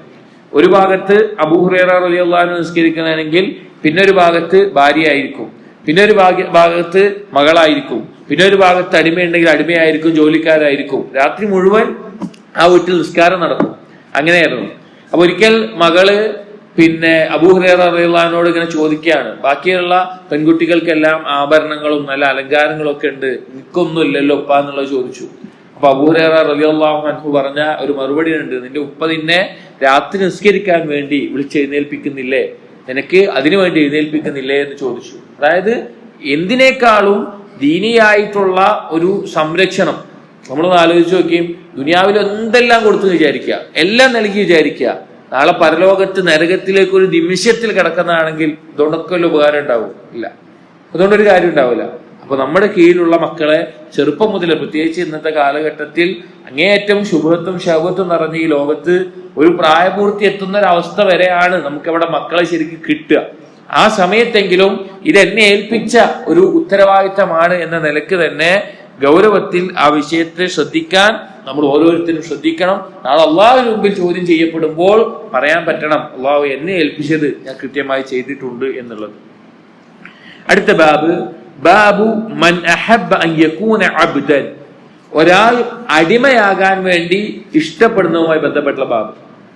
ഒരു ഭാഗത്ത് അബൂ ഹുറൈറ റളിയല്ലാഹു അൻഹു നിസ്കരിക്കുന്നതാണെങ്കിൽ പിന്നെ ഒരു ഭാഗത്ത് ഭാര്യയായിരിക്കും, പിന്നെ ഒരു ഭാഗത്ത് മകളായിരിക്കും, പിന്നെ ഒരു ഭാഗത്ത് അടിമയുണ്ടെങ്കിൽ അടിമയായിരിക്കും, ജോലിക്കാരായിരിക്കും. രാത്രി മുഴുവൻ ആ വീട്ടിൽ നിസ്കാരം നടക്കും. അങ്ങനെയായിരുന്നു. അപ്പൊ ഒരിക്കൽ മകള് അബൂ ഹുറൈറ റളിയല്ലാഹു അൻഹുവോട് ഇങ്ങനെ ചോദിക്കുകയാണ്, ബാക്കിയുള്ള പെൺകുട്ടികൾക്കെല്ലാം ആഭരണങ്ങളും നല്ല അലങ്കാരങ്ങളും ഒക്കെ ഉണ്ട്, എനിക്കൊന്നും ഇല്ലല്ലോ ഉപ്പ എന്നുള്ളത് ചോദിച്ചു. അപ്പൊ അബൂ ഹുറൈറ റളിയല്ലാഹു അൻഹു പറഞ്ഞ ഒരു മറുപടി ഉണ്ട്, നിന്റെ ഉപ്പ നിന്നെ രാത്രി നിസ്കരിക്കാൻ വേണ്ടി വിളിച്ചെഴുന്നേൽപ്പിക്കുന്നില്ലേ, നിനക്ക് അതിനു വേണ്ടി എഴുന്നേൽപ്പിക്കുന്നില്ലേ എന്ന് ചോദിച്ചു. അതായത് എന്തിനേക്കാളും ദീനിയായിട്ടുള്ള ഒരു സംരക്ഷണം നമ്മളൊന്ന് ആലോചിച്ച് നോക്കിയും, ദുനിയാവിൽ എന്തെല്ലാം കൊടുത്തു വിചാരിക്കുക, എല്ലാം നൽകി വിചാരിക്കുക, നാളെ പരലോകത്ത് നരകത്തിലേക്ക് ഒരു നിമിഷത്തിൽ കിടക്കുന്നതാണെങ്കിൽ ഇതുകൊണ്ടൊക്കെ വല്ല ഉപകാരം ഉണ്ടാവും? ഇല്ല, അതുകൊണ്ടൊരു കാര്യം ഉണ്ടാവില്ല. അപ്പൊ നമ്മുടെ കീഴിലുള്ള മക്കളെ ചെറുപ്പം മുതൽ, പ്രത്യേകിച്ച് ഇന്നത്തെ കാലഘട്ടത്തിൽ അങ്ങേയറ്റം ശുഭത്വം ശൗവത്വം നിറഞ്ഞ ഈ ലോകത്ത് ഒരു പ്രായപൂർത്തി എത്തുന്ന ഒരവസ്ഥ വരെയാണ് നമുക്കവിടെ മക്കളെ ശരിക്കും കിട്ടുക. ആ സമയത്തെങ്കിലും ഇതെന്നെ ഏൽപ്പിച്ച ഒരു ഉത്തരവാദിത്തമാണ് എന്ന നിലക്ക് തന്നെ ഗൗരവത്തിൽ ആ വിഷയത്തെ ശ്രദ്ധിക്കാൻ നമ്മൾ ഓരോരുത്തരും ശ്രദ്ധിക്കണം. നാളെ അള്ളാഹുവിന് മുമ്പിൽ ചോദ്യം ചെയ്യപ്പെടുമ്പോൾ പറയാൻ പറ്റണം, അള്ളാഹു എന്നെ ഏൽപ്പിച്ചത് ഞാൻ കൃത്യമായി ചെയ്തിട്ടുണ്ട് എന്നുള്ളത്. അടുത്ത ബാബു മൻ അഹബ്ബ അൻ യകൂന അബ്ദൻ, ഒരാൾ അടിമയാകാൻ വേണ്ടി ഇഷ്ടപ്പെടുന്നതുമായി ബന്ധപ്പെട്ടുള്ള ബാബ്.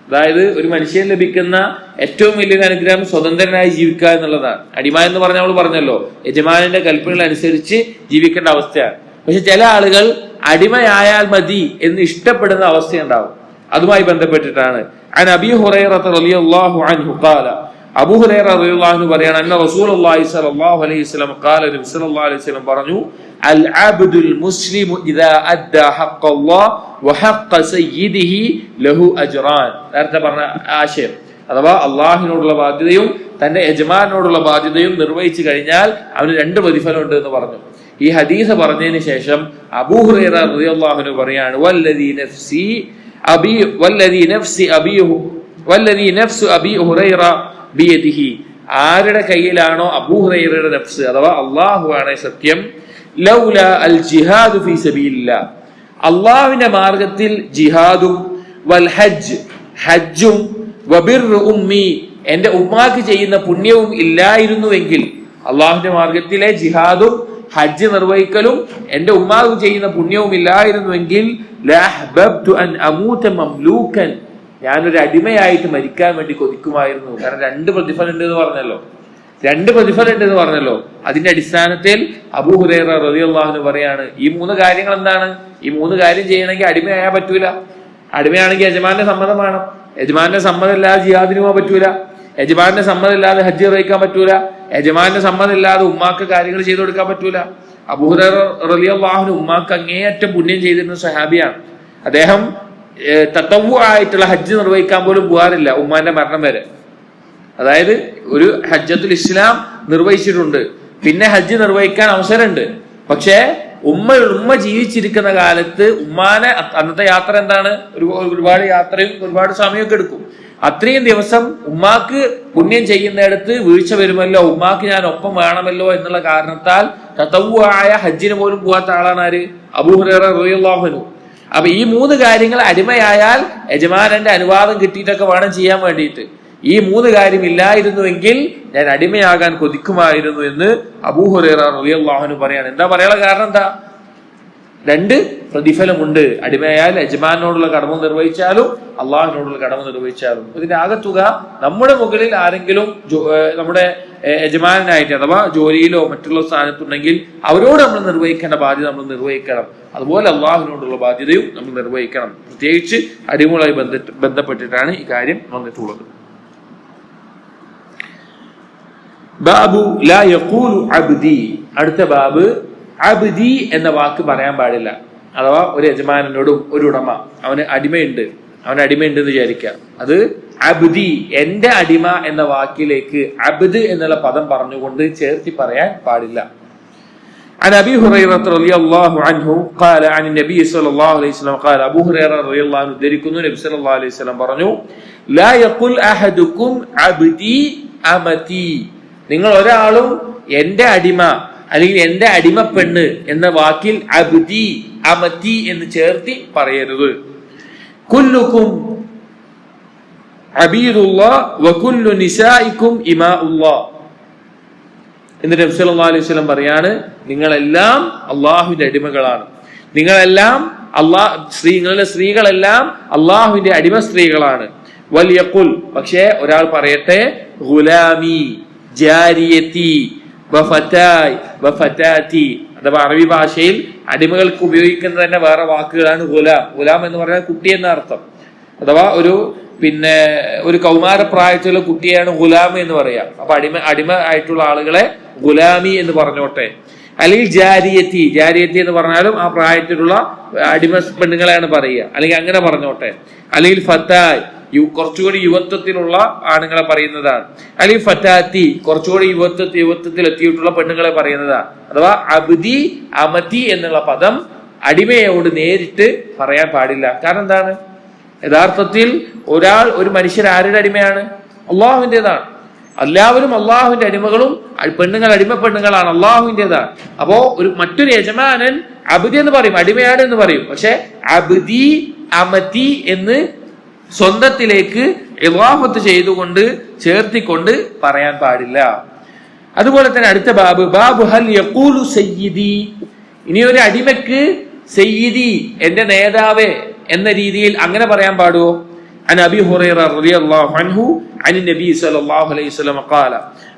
അതായത് ഒരു മനുഷ്യന് ലഭിക്കുന്ന ഏറ്റവും വലിയൊരു അനുഗ്രഹം സ്വതന്ത്രനായി ജീവിക്കുക എന്നുള്ളതാണ്. അടിമ എന്ന് പറഞ്ഞാൽ നമ്മൾ പറഞ്ഞല്ലോ, യജമാനന്റെ കൽപ്പനകൾ അനുസരിച്ച് ജീവിക്കേണ്ട അവസ്ഥയാണ്. പക്ഷെ ചില ആളുകൾ അടിമയായാൽ മതി എന്ന് ഇഷ്ടപ്പെടുന്ന അവസ്ഥയുണ്ടാവും. അതുമായി ബന്ധപ്പെട്ടിട്ടാണ് അൻ അബീ ഹുറൈറത റളിയല്ലാഹു അൻഹു ഖാല, അബൂ ഹുറൈറ റളിയല്ലാഹു അൻഹു പറയാണ്, അന്ന റസൂലുള്ളാഹി സ്വല്ലല്ലാഹു അലൈഹി വസല്ലം ഖാല, നബി സല്ലല്ലാഹു അലൈഹി വസല്ലം പറഞ്ഞു, അൽ അബ്ദുൽ മുസ്ലിമു ഇദാ അദ്ദാ ഹഖ്ഖല്ലാഹ് വഹഖ്ഖ സയ്യിദിഹി ലഹു അജ്റാൻ. നേരത്തെ പറഞ്ഞ ആശയം, അഥവാ അള്ളാഹിനോടുള്ള ബാധ്യതയും തന്റെ യജമാനോടുള്ള ബാധ്യതയും നിർവഹിച്ചു കഴിഞ്ഞാൽ അവന് 2 പ്രതിഫലം ഉണ്ട് എന്ന് പറഞ്ഞു. ഈ ഹദീസ് പറഞ്ഞതിന് ശേഷം അബൂ ഹുറൈറ റളിയല്ലാഹു അൻഹു പറയാണ്, വല്ലദീ നഫ്സു അബീ ഹുറൈറ ബിയദിഹി, ആരുടെ കയ്യിലാണോ അബൂ ഹുറൈറയുടെ നഫ്സ്, അഥവാ അല്ലാഹു ആണ് സത്യം, ലൗലാ അൽ ജിഹാദു ഫീ സബീലില്ലാഹ്, അല്ലാഹുവിന്റെ മാർഗത്തിൽ ജിഹാദും, വൽ ഹജ്ജും, വബിർറു ഉമ്മി, എന്റെ ഉമ്മാക്ക് ചെയ്യുന്ന പുണ്യവും ഇല്ലായിരുന്നുവെങ്കിൽ, അള്ളാഹുവിന്റെ മാർഗത്തിലെ ജിഹാദും ഹജ്ജ് നിർവഹിക്കലും എന്റെ ഉമ്മാക്ക് ചെയ്യുന്ന പുണ്യവും ഇല്ലായിരുന്നുവെങ്കിൽ, ലഅഹ്ബബ്തു അൻ അമൂത മംലൂകൻ, ഞാനൊരു അടിമയായിട്ട് മരിക്കാൻ വേണ്ടി കൊതിക്കുമായിരുന്നു. കാരണം 2 പ്രതിഫലം ഉണ്ട് എന്ന് പറഞ്ഞല്ലോ, 2 പ്രതിഫലം ഉണ്ട് എന്ന് പറഞ്ഞല്ലോ. അതിന്റെ അടിസ്ഥാനത്തിൽ അബൂ ഹുറൈറ റളിയല്ലാഹു അൻഹു പറയാണ്, ഈ 3 കാര്യങ്ങൾ എന്താണ്? ഈ 3 കാര്യം ചെയ്യണമെങ്കിൽ അടിമയായാൽ പറ്റൂല. അടിമയാണെങ്കിൽ യജമാന്റെ സമ്മതം വേണം. യജമാന്റെ സമ്മതം ഇല്ലാതെ ജിഹാദിന് പോകാൻ പറ്റൂല. യജമാന്റെ സമ്മതം ഇല്ലാതെ ഹജ്ജ് നിർവഹിക്കാൻ പറ്റൂല. യജമാന്റെ സമ്മതം ഇല്ലാതെ ഉമ്മാക്ക് കാര്യങ്ങൾ ചെയ്തു കൊടുക്കാൻ പറ്റൂല. അബൂ ഹുറൈറ റളിയല്ലാഹു അൻഹു ഉമ്മാക്ക് അങ്ങേയറ്റം പുണ്യം ചെയ്തിരുന്ന സഹാബിയാണ്. അദ്ദേഹം തതവ്വു ആയിട്ടുള്ള ഹജ്ജ് നിർവഹിക്കാൻ പോലും പോകാറില്ല ഉമ്മാന്റെ മരണം വരെ. അതായത് ഒരു ഹജ്ജത്തുൽ ഇസ്ലാം നിർവഹിച്ചിട്ടുണ്ട്, പിന്നെ ഹജ്ജ് നിർവഹിക്കാൻ അവസരമുണ്ട്. പക്ഷേ ഉമ്മ ജീവിച്ചിരിക്കുന്ന കാലത്ത് ഉമ്മാനെ, അന്നത്തെ യാത്ര എന്താണ്, ഒരുപാട് യാത്രയും ഒരുപാട് സമയമൊക്കെ എടുക്കും. അത്രയും ദിവസം ഉമ്മാക്ക് പുണ്യം ചെയ്യുന്നിടത്ത് വീഴ്ച വരുമല്ലോ, ഉമ്മാക്ക് ഞാൻ ഒപ്പം വേണമല്ലോ എന്നുള്ള കാരണത്താൽ തതവ്വുആയ ഹജ്ജിന് പോലും പോകാത്ത ആളാണ് ആര്? അബൂ ഹുറൈറ റളിയല്ലാഹു അൻഹു. അപ്പൊ ഈ 3 കാര്യങ്ങൾ അടിമയായാൽ യജമാനന്റെ അനുവാദം കിട്ടിയിട്ടൊക്കെ വേണം ചെയ്യാൻ വേണ്ടിയിട്ട്. ഈ 3 കാര്യം ഇല്ലായിരുന്നുവെങ്കിൽ ഞാൻ അടിമയാകാൻ കൊതിക്കുമായിരുന്നു എന്ന് അബൂ ഹുറൈറ റളിയല്ലാഹു അൻഹു പറയാണ്. എന്താ പറയാനുള്ള കാരണം? എന്താ? 2 പ്രതിഫലമുണ്ട്. അടിമയായാൽ യജമാനോടുള്ള കടമ നിർവഹിച്ചാലും അള്ളാഹുവിനോടുള്ള കടമ നിർവഹിച്ചാലും. ഇതിന്റെ ആകത്തുക നമ്മുടെ മുകളിൽ ആരെങ്കിലും നമ്മുടെ യജമാനായിട്ട് അഥവാ ജോലിയിലോ മറ്റുള്ള സ്ഥാനത്തുണ്ടെങ്കിൽ അവരോട് നമ്മൾ നിർവഹിക്കേണ്ട ബാധ്യത നമ്മൾ നിർവഹിക്കണം. അതുപോലെ അള്ളാഹുവിനോടുള്ള ബാധ്യതയും നമ്മൾ നിർവഹിക്കണം. പ്രത്യേകിച്ച് അടിമകളുമായി ബന്ധപ്പെട്ടിട്ടാണ് ഈ കാര്യം വന്നിട്ടുള്ളത്. ബാബു ലാ യഖൂലു അബ്ദി. അടുത്ത ബാബ്, അബ്ദി എന്ന വാക്ക് പറയാൻ പാടില്ല. അഥവാ ഒരു യജമാനോടും ഒരു ഉടമ അവന് അടിമയുണ്ട് എന്ന് വിചാരിക്കുക, അത് അബ്ദി എന്റെ അടിമ എന്ന വാക്കിലേക്ക് അബ്ദ് എന്നുള്ള പദം പറഞ്ഞുകൊണ്ട് ചേർത്തി പറയാൻ പാടില്ല. عن أبي هريرة رضي الله عنه قال عن النبي صلى الله عليه وسلم قال أبو هريرة رضي الله عنه ذكرنا النبي صلى الله عليه وسلم പറഞ്ഞു, لا يقول أحدكم عبدي أمتي, നിങ്ങൾ ഒരാളും എന്റെ അടിമ അല്ലെങ്കിൽ എന്റെ അടിമ പെണ്ണ് എന്ന വാക്കിൽ അബ്ദി അമതി എന്ന് ചേർത്തി പറയരുത്. കുല്ലുക്കും അബീദുല്ലാഹ് വകുല്ലു നിസായിക്കും ഇമാഉല്ലാഹ്. എന്നിട്ട് നബി സല്ലല്ലാഹു അലൈഹി വസല്ലം പറയാണ്, നിങ്ങളെല്ലാം അള്ളാഹുവിന്റെ അടിമകളാണ്, നിങ്ങളെല്ലാം നിങ്ങളുടെ സ്ത്രീകളെല്ലാം അള്ളാഹുവിന്റെ അടിമ സ്ത്രീകളാണ്. വൽയഖുൽ, പക്ഷേ ഒരാൾ പറയട്ടെ, ഗുലാമി, ജാരിയത്തി, വഫതായ്, വഫതാതി. അഥവാ അറബി ഭാഷയിൽ അടിമകൾക്ക് ഉപയോഗിക്കുന്ന തന്നെ വേറെ വാക്കുകളാണ് ഗുലാം. ഗുലാം എന്ന് പറഞ്ഞാൽ കുട്ടി എന്ന അർത്ഥം. അഥവാ ഒരു കൗമാരപ്രായത്തിലുള്ള കുട്ടിയാണ് ഗുലാം എന്ന് പറയാം. അപ്പൊ അടിമ ആയിട്ടുള്ള ആളുകളെ ഗുലാമി എന്ന് പറഞ്ഞോട്ടെ. അല്ലെങ്കിൽ ജാരിയത്തി എന്ന് പറഞ്ഞാലും ആ പ്രായത്തിലുള്ള അടിമ പെണ്ണുങ്ങളെയാണ് പറയുക, അല്ലെങ്കിൽ അങ്ങനെ പറഞ്ഞോട്ടെ. അല്ലെങ്കിൽ ഫത്തായ്, കുറച്ചുകൂടി യുവത്വത്തിലുള്ള ആണുങ്ങളെ പറയുന്നതാണ്. അല്ലെങ്കിൽ ഫറ്റാത്തി, കുറച്ചുകൂടി യുവത്വത്തിൽ എത്തിയിട്ടുള്ള പെണ്ണുങ്ങളെ പറയുന്നതാണ്. അഥവാ അബ്ദി, അമതി എന്നുള്ള പദം അടിമയോട് നേരിട്ട് പറയാൻ പാടില്ല. കാരണം എന്താണ്? യഥാർത്ഥത്തിൽ ഒരു മനുഷ്യൻ ആരുടെ അടിമയാണ്? അള്ളാഹുവിൻ്റെതാണ്. എല്ലാവരും അള്ളാഹുവിന്റെ അടിമകളും പെണ്ണുങ്ങൾ അടിമ പെണ്ണുങ്ങളാണ്, അള്ളാഹുവിൻ്റെതാണ്. അപ്പോ മറ്റൊരു യജമാനൻ അബ്ദി എന്ന് പറയും, അടിമയാണ് എന്ന് പറയും. പക്ഷെ അബ്ദി, അമതി എന്ന് സ്വന്തത്തിലേക്ക് ഇളാഫത്ത് ചെയ്തുകൊണ്ട് ചേർത്തിക്കൊണ്ട് പറയാൻ പാടില്ല. അതുപോലെ തന്നെ അടുത്ത ബാബു ഹൽ യഖൂലു സയ്യിദി. ഇനി ഒരു അടിമക്ക് സയ്യിദി, എന്റെ നേതാവേ എന്ന രീതിയിൽ അങ്ങനെ പറയാൻ പാടുവോ? അൻ അബീ ഹുറൈറ റളിയല്ലാഹു അൻഹു അൻ നബി സല്ലല്ലാഹു അലൈഹി വസല്ലം ഖാല.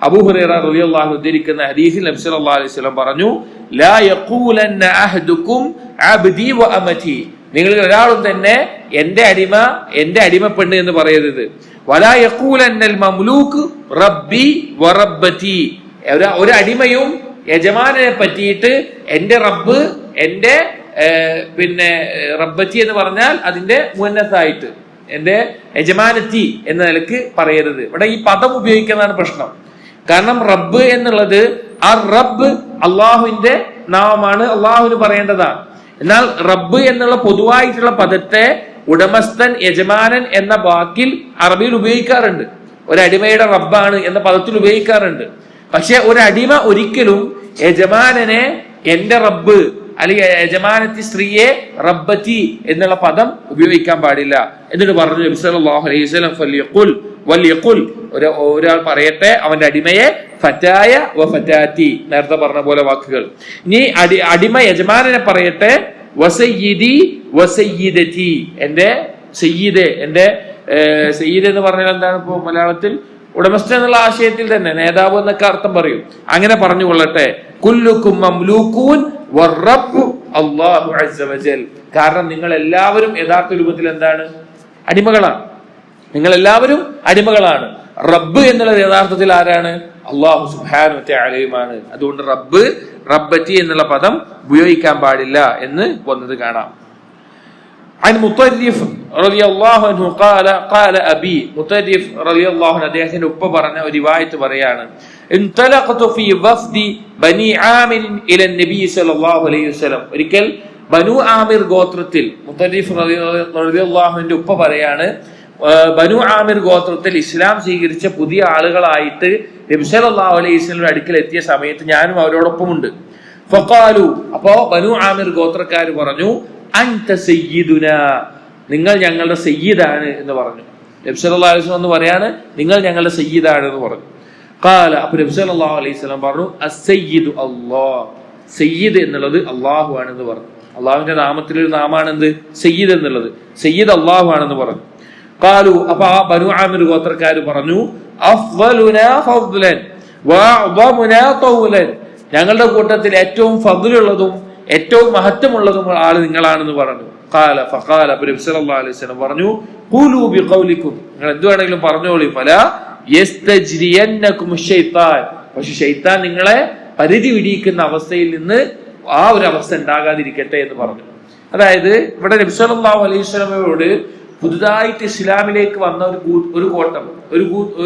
അബൂ ഹുറൈറ റളിയല്ലാഹു ഉദ്ധരിക്കുന്ന ഹദീസിൽ നബി സല്ലല്ലാഹു അലൈഹി വസല്ലം പറഞ്ഞു, ലാ യഖൂലന്ന അഹദുക്കും അബ്ദി വ അമതി. നിങ്ങൾ ഒരാളും തന്നെ എന്റെ അടിമ പെണ്ണ് എന്ന് പറയരുത്. വലാ യഖൂലന്നൽ മംലൂക്ക് റബ്ബി വ റബ്ബതി. ഒരു അടിമയും യജമാനെ പറ്റിയിട്ട് എന്റെ റബ്ബ്, എന്റെ റബ്ബത്തി എന്ന് പറഞ്ഞാൽ അതിന്റെ മുന്നത്തായിട്ട് എന്റെ യജമാനത്തി എന്ന നിലക്ക് പറയരുത്. ഇവിടെ ഈ പദം ഉപയോഗിക്കുന്നതാണ് പ്രശ്നം. കാരണം റബ്ബ് എന്നുള്ളത് റബ്ബ് അള്ളാഹുവിന്റെ നാമമാണ്, അള്ളാഹുവിന് പറയേണ്ടതാണ്. എന്നാൽ റബ്ബ് എന്നുള്ള പൊതുവായിട്ടുള്ള പദത്തെ ഉടമസ്ഥൻ, യജമാനൻ എന്ന വാക്കിൽ അറബിയിൽ ഉപയോഗിക്കാറുണ്ട്. ഒരടിമയുടെ റബ്ബാണ് എന്ന പദത്തിൽ ഉപയോഗിക്കാറുണ്ട്. പക്ഷെ ഒരടിമ ഒരിക്കലും യജമാനനെ എന്റെ റബ്ബ് അല്ലെങ്കിൽ യജമാനത്തി സ്ത്രീയെ റബ്ബത്തി എന്നുള്ള പദം ഉപയോഗിക്കാൻ പാടില്ല. എന്നിട്ട് പറഞ്ഞു നബി സല്ലല്ലാഹു അലൈഹി വസല്ലം വൽയഖുൽ, ഒരാൾ പറയട്ടെ അവന്റെ അടിമയെ ഫറ്റായ വ ഫറ്റാത്തി, നേരത്തെ പറഞ്ഞ പോലെ വാക്കുകൾ. ഇനി അടിമ യജമാനനെ പറയട്ടെ വസയ്യിദി വസയ്യിദതി, എന്റെ സയ്യിദ്, എന്റെ സയ്യിദ് എന്ന് പറഞ്ഞാൽ എന്താണ്? ഇപ്പോ മലയാളത്തിൽ ഉടമസ്ഥൻ എന്നുള്ള ആശയത്തിൽ തന്നെ നേതാവ് എന്നൊക്കെ അർത്ഥം പറയും. അങ്ങനെ പറഞ്ഞുകൊള്ളട്ടെ. കുല്ലുക്കും മംലൂകൂൻ വറബ്ബു അല്ലാഹു അസ്സ വജൽ. കാരണം നിങ്ങൾ എല്ലാവരും യഥാർത്ഥ രൂപത്തിൽ എന്താണ്? അടിമകളാണ്. നിങ്ങൾ എല്ലാവരും അടിമകളാണ്. റബ്ബ് എന്നുള്ളത് യഥാർത്ഥത്തിൽ ആരാണ്? അല്ലാഹു സുബ്ഹാനഹു വ തആലയുമാണ്. അതുകൊണ്ട് റബ്ബത്തി എന്നുള്ള പദം ഉപയോഗിക്കാൻ പാടില്ല എന്ന് വന്നത് കാണാം. عن مطرف رضي الله عنه قال أبي مطرف رضي الله عنه അദ്ദേഹത്തിന്റെ ഉപ്പ പറഞ്ഞ ഒരു റിവായത്ത് പറയാണ്, انطلقت في وفد بني عامر الى النبي صلى الله عليه وسلم. ഒരിക്കൽ ബനു ആമിർ ഗോത്രത്തിൽ, മുത്തരിഫ് റളിയല്ലാഹു അൻഹു ഉപ്പ പറയാണ്, ബനു ആമിർ ഗോത്രത്തിൽ ഇസ്ലാം സ്വീകരിച്ച പുതിയ ആളുകളായിട്ട് നബി സല്ലല്ലാഹു അലൈഹി വസല്ലം അടുക്കൽ എത്തിയ സമയത്ത് ഞാനും അവരോടൊപ്പം ഉണ്ട്. ഫഖാലു, അപ്പോ ബനു ആമിർ ഗോത്രക്കാർ പറഞ്ഞു, അൻത സയ്യിദുനാ, നിങ്ങൾ ഞങ്ങളുടെ സയ്യിദാണ് എന്ന് പറഞ്ഞു. നബി സല്ലല്ലാഹു അലൈഹി വസല്ലം എന്ന് പറയാണ്, നിങ്ങൾ ഞങ്ങളുടെ സയ്യിദാണ് എന്ന് പറഞ്ഞു. ഖാല, അപ്പോൾ നബി സല്ലല്ലാഹു അലൈഹി വസല്ലം പറഞ്ഞു, അസ്സയ്യിദു അല്ലാഹ്, സയ്യിദ് എന്നുള്ളത് അല്ലാഹു ആണെന്ന് പറഞ്ഞു. അള്ളാഹുവിന്റെ നാമത്തിലൊരു നാമാണ് എന്ത്? സയ്യിദ് എന്നുള്ളത്. സയ്യിദ് അല്ലാഹു ആണെന്ന് പറഞ്ഞു. ഖാലു, അപ്പോൾ ആ ബനു ആമിർ ഗോത്രക്കാർ പറഞ്ഞു, അഫ്ളലുനാ ഫദ്ലൻ വഅഅദമുനാ തൗലൻ, ഞങ്ങളുടെ കൂട്ടത്തിൽ ഏറ്റവും ഫദ്ലുള്ളതും ഏറ്റവും മഹത്വമുള്ളതും ആള് നിങ്ങളാണെന്ന് പറഞ്ഞു. ഖാല ഫഖാല, നബി സല്ലല്ലാഹു അലൈഹി വസല്ലം പറഞ്ഞു, ഖൂലു ബിഖൗലിക്കും, നിങ്ങൾ എന്ത് വേണമെങ്കിലും പറഞ്ഞോളൂ. ഫലാ യസ്തജ്രിയന്നകും ശൈത്താൻ, പക്ഷെ ശൈത്താൻ നിങ്ങളെ പരിധി വിടിയിക്കുന്ന അവസ്ഥയിൽ നിന്ന് ആ ഒരു അവസ്ഥ ഉണ്ടാകാതിരിക്കട്ടെ എന്ന് പറഞ്ഞു. അതായത് ഇവിടെ നബി സല്ലല്ലാഹു അലൈഹി വസല്ലമയോട് പുതുതായിട്ട് ഇസ്ലാമിലേക്ക് വന്ന ഒരു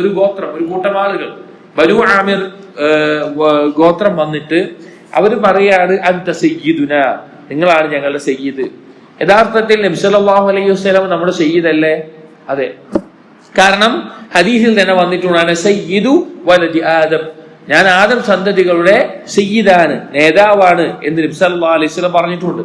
കൂട്ടം ആളുകൾ, ബനു ആമിർ ഗോത്രം വന്നിട്ട് അവര് പറയാണ്, അൻത സയ്യിദുന, നിങ്ങളാണ് ഞങ്ങളുടെ സയ്യിദ്. യഥാർത്ഥത്തിൽ നബി സല്ലല്ലാഹു അലൈഹി വസല്ലം നമ്മുടെ സയ്യിദ് അല്ലേ? അതെ. കാരണം ഹദീസിൽ തന്നെ വന്നിട്ടുള്ളതാണ്, സയ്യിദു വലദി ആദം, ഞാൻ ആദം സന്തതികളുടെ സയ്യിദാണ്, നേതാവാണ് എന്ന് നബി സല്ലല്ലാഹു അലൈഹി വസല്ലം പറഞ്ഞിട്ടുണ്ട്.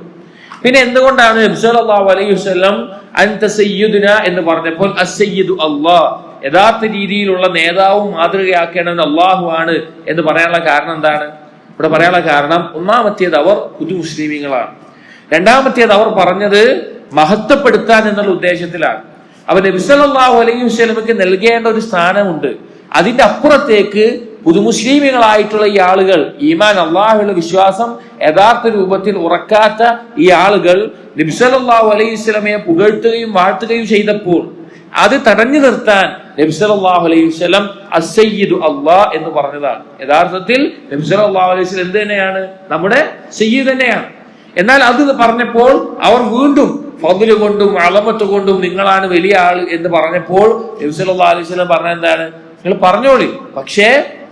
പിന്നെ എന്തുകൊണ്ടാണ് നബി സല്ലല്ലാഹു അലൈഹി വസല്ലം അൻത സയ്യിദുന എന്ന് പറഞ്ഞപ്പോൾ അസ്സയ്യിദു അല്ലാഹ്, യഥാർത്ഥ രീതിയിലുള്ള നേതാവും മാതൃകയാക്കേണ്ടത് അല്ലാഹു ആണ് എന്ന് പറയാനുള്ള കാരണം എന്താണ്? ഇവിടെ പറയാനുള്ള കാരണം, ഒന്നാമത്തേത് അവർ പുതു മുസ്ലിമീങ്ങളാണ്. രണ്ടാമത്തേത് അവർ പറഞ്ഞത് മഹത്വപ്പെടുത്താൻ എന്നുള്ള ഉദ്ദേശത്തിലാണ്. അപ്പൊ നബി സല്ലല്ലാഹു അലൈഹി വസല്ലമക്ക് നൽകേണ്ട ഒരു സ്ഥാനമുണ്ട്. അതിന്റെ അപ്പുറത്തേക്ക് പുതുമുസ്ലിമുകളായിട്ടുള്ള ഈ ആളുകൾ, ഈമാൻ അള്ളാഹുവിലുള്ള വിശ്വാസം യഥാർത്ഥ രൂപത്തിൽ ഉറക്കാത്ത ഈ ആളുകൾ നബി സല്ലല്ലാഹു അലൈഹി വസല്ലമയെ പുകഴ്ത്തുകയും വാഴ്ത്തുകയും ചെയ്തപ്പോൾ അത് തടഞ്ഞു നിർത്താൻ നബി സല്ലല്ലാഹു അലൈഹി വസല്ലം അസ്സയ്യിദു അല്ലാഹ് എന്ന് പറഞ്ഞതാണ്. യഥാർത്ഥത്തിൽ നബി സല്ലല്ലാഹു അലൈഹി വസല്ലം എന്ത് തന്നെയാണ്? നമ്മുടെ സയ്യിദ് തന്നെയാണ്. എന്നാൽ അത് പറഞ്ഞപ്പോൾ അവർ വീണ്ടും ഫദ്ല് കൊണ്ടും അളമത്ത് കൊണ്ടും നിങ്ങളാണ് വലിയ ആൾ എന്ന് പറഞ്ഞപ്പോൾ നബി സല്ലല്ലാഹു അലൈഹി വസല്ലം പറഞ്ഞ എന്താണ്? നിങ്ങൾ പറഞ്ഞോളി, പക്ഷേ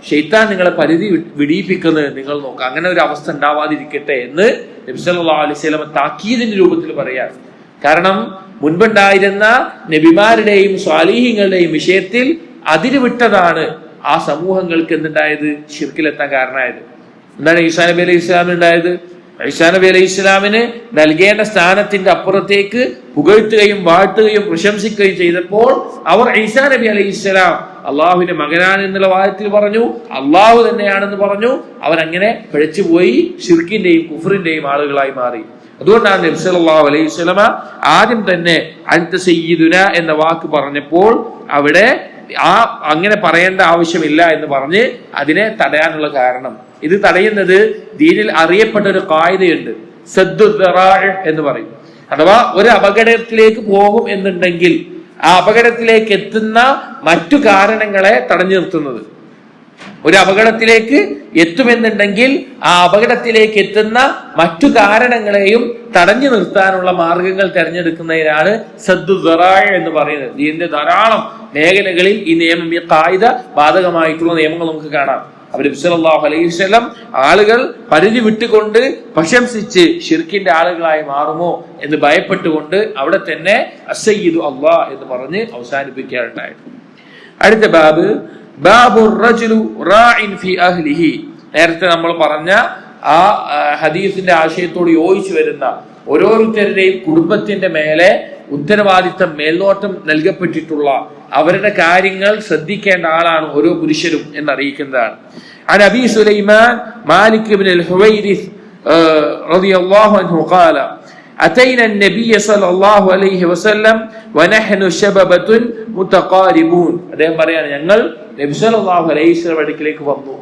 ശൈത്താൻ നിങ്ങളെ പരിധി വിടിയിപ്പിക്കുന്നത് നിങ്ങൾ നോക്കുക, അങ്ങനെ ഒരു അവസ്ഥ ഉണ്ടാവാതിരിക്കട്ടെ എന്ന് നബി സല്ലല്ലാഹു അലൈഹി വസല്ലം താക്കീദിന്റെ രൂപത്തിൽ പറയാണ്. കാരണം മുൻപുണ്ടായിരുന്ന നബിമാരുടെയും സ്വാലിഹീങ്ങളുടെയും വിഷയത്തിൽ അതിരുവിട്ടതാണ് ആ സമൂഹങ്ങൾക്ക് എന്തുണ്ടായത്? ശിർക്കിലെത്താൻ കാരണമായത്. എന്താണ് ഈസാ നബി അലൈഹി ഇസ്ലാമിന് ഉണ്ടായത്? ഈസാ നബി അലൈഹി ഇസ്ലാമിന് നൽകേണ്ട സ്ഥാനത്തിന്റെ അപ്പുറത്തേക്ക് പുകഴ്ത്തുകയും വാഴ്ത്തുകയും പ്രശംസിക്കുകയും ചെയ്തപ്പോൾ അവർ ഈസാ നബി അലൈഹി ഇസ്ലാം അള്ളാഹുവിന്റെ മകനാണ് എന്നുള്ള വാദത്തിൽ പറഞ്ഞു, അള്ളാഹു തന്നെയാണെന്ന് പറഞ്ഞു. അവരങ്ങനെ പിഴച്ചുപോയി ശിർക്കിന്റെയും കുഫറിന്റെയും ആളുകളായി മാറി. അതുകൊണ്ടാണ് നബി സല്ലല്ലാഹു അലൈഹി വസല്ലമ ആദ്യം തന്നെ അൻത സയ്യിദുന എന്ന വാക്ക് പറഞ്ഞപ്പോൾ അവിടെ അങ്ങനെ പറയേണ്ട ആവശ്യമില്ല എന്ന് പറഞ്ഞ് അതിനെ തടയാനുള്ള കാരണം. ഇത് തടയുന്നത് ദീനിൽ അറിയപ്പെട്ട ഒരു ഖായിദയുണ്ട്, സദ്ദു ദറാഇ എന്ന് പറയും. അഥവാ ഒരു അപകടത്തിലേക്ക് പോകും എന്നുണ്ടെങ്കിൽ ആ അപകടത്തിലേക്ക് എത്തുന്ന മറ്റു കാരണങ്ങളെ തടഞ്ഞു നിർത്തുന്നത്. ഒരു അപകടത്തിലേക്ക് എത്തുമെന്നുണ്ടെങ്കിൽ ആ അപകടത്തിലേക്ക് എത്തുന്ന മറ്റു കാരണങ്ങളെയും തടഞ്ഞു നിർത്താനുള്ള മാർഗങ്ങൾ തിരഞ്ഞെടുക്കുന്നതിനാണ് സദ്ദു ദറാഇ എന്ന് പറയുന്നത്. ഇതിന്റെ ധാരാളം മേഖലകളിൽ ഈ നിയമം, ഈ ഖായിദ ബാധകമായിട്ടുള്ള നിയമങ്ങൾ നമുക്ക് കാണാം. അവർ നബി സല്ലല്ലാഹു അലൈഹി വസല്ലം ആളുകൾ പരിധി വിട്ടുകൊണ്ട് പ്രശംസിച്ച് ശിർക്കിന്റെ ആളുകളായി മാറുമോ എന്ന് ഭയപ്പെട്ടുകൊണ്ട് അവിടെ തന്നെ അസ്സയ്യിദു അല്ലാഹ് എന്ന് പറഞ്ഞ് അവസാനിപ്പിക്കാറുണ്ടായിരുന്നു. അടുത്ത ബാബ് ബാബുർ റജുലു റാഇൻ ഫി അഹ്ലിഹി. നേരത്തെ നമ്മൾ പറഞ്ഞ ആ ഹദീസിന്റെ ആശയത്തോട് യോജിച്ചു വരുന്ന ഓരോരുത്തരുടെയും കുടുംബത്തിന്റെ മേലെ ഉത്തരവാദിത്തം, മേൽനോട്ടം നൽകപ്പെട്ടിട്ടുള്ള അവരുടെ കാര്യങ്ങൾ ശ്രദ്ധിക്കേണ്ട ആളാണ് ഓരോ പുരുഷനും എന്നറിയിക്കുന്നതാണ്. عن أبي سليمان مالك بن الحويرث رضي الله عنه قال أتينا النبي صلى الله عليه وسلم ونحن شبابة متقاربون. അദ്ദേഹം പറയാണ്, ഞങ്ങൾ നബി സല്ലല്ലാഹു അലൈഹി വസല്ലം അടുക്കലേക്ക് വന്നു.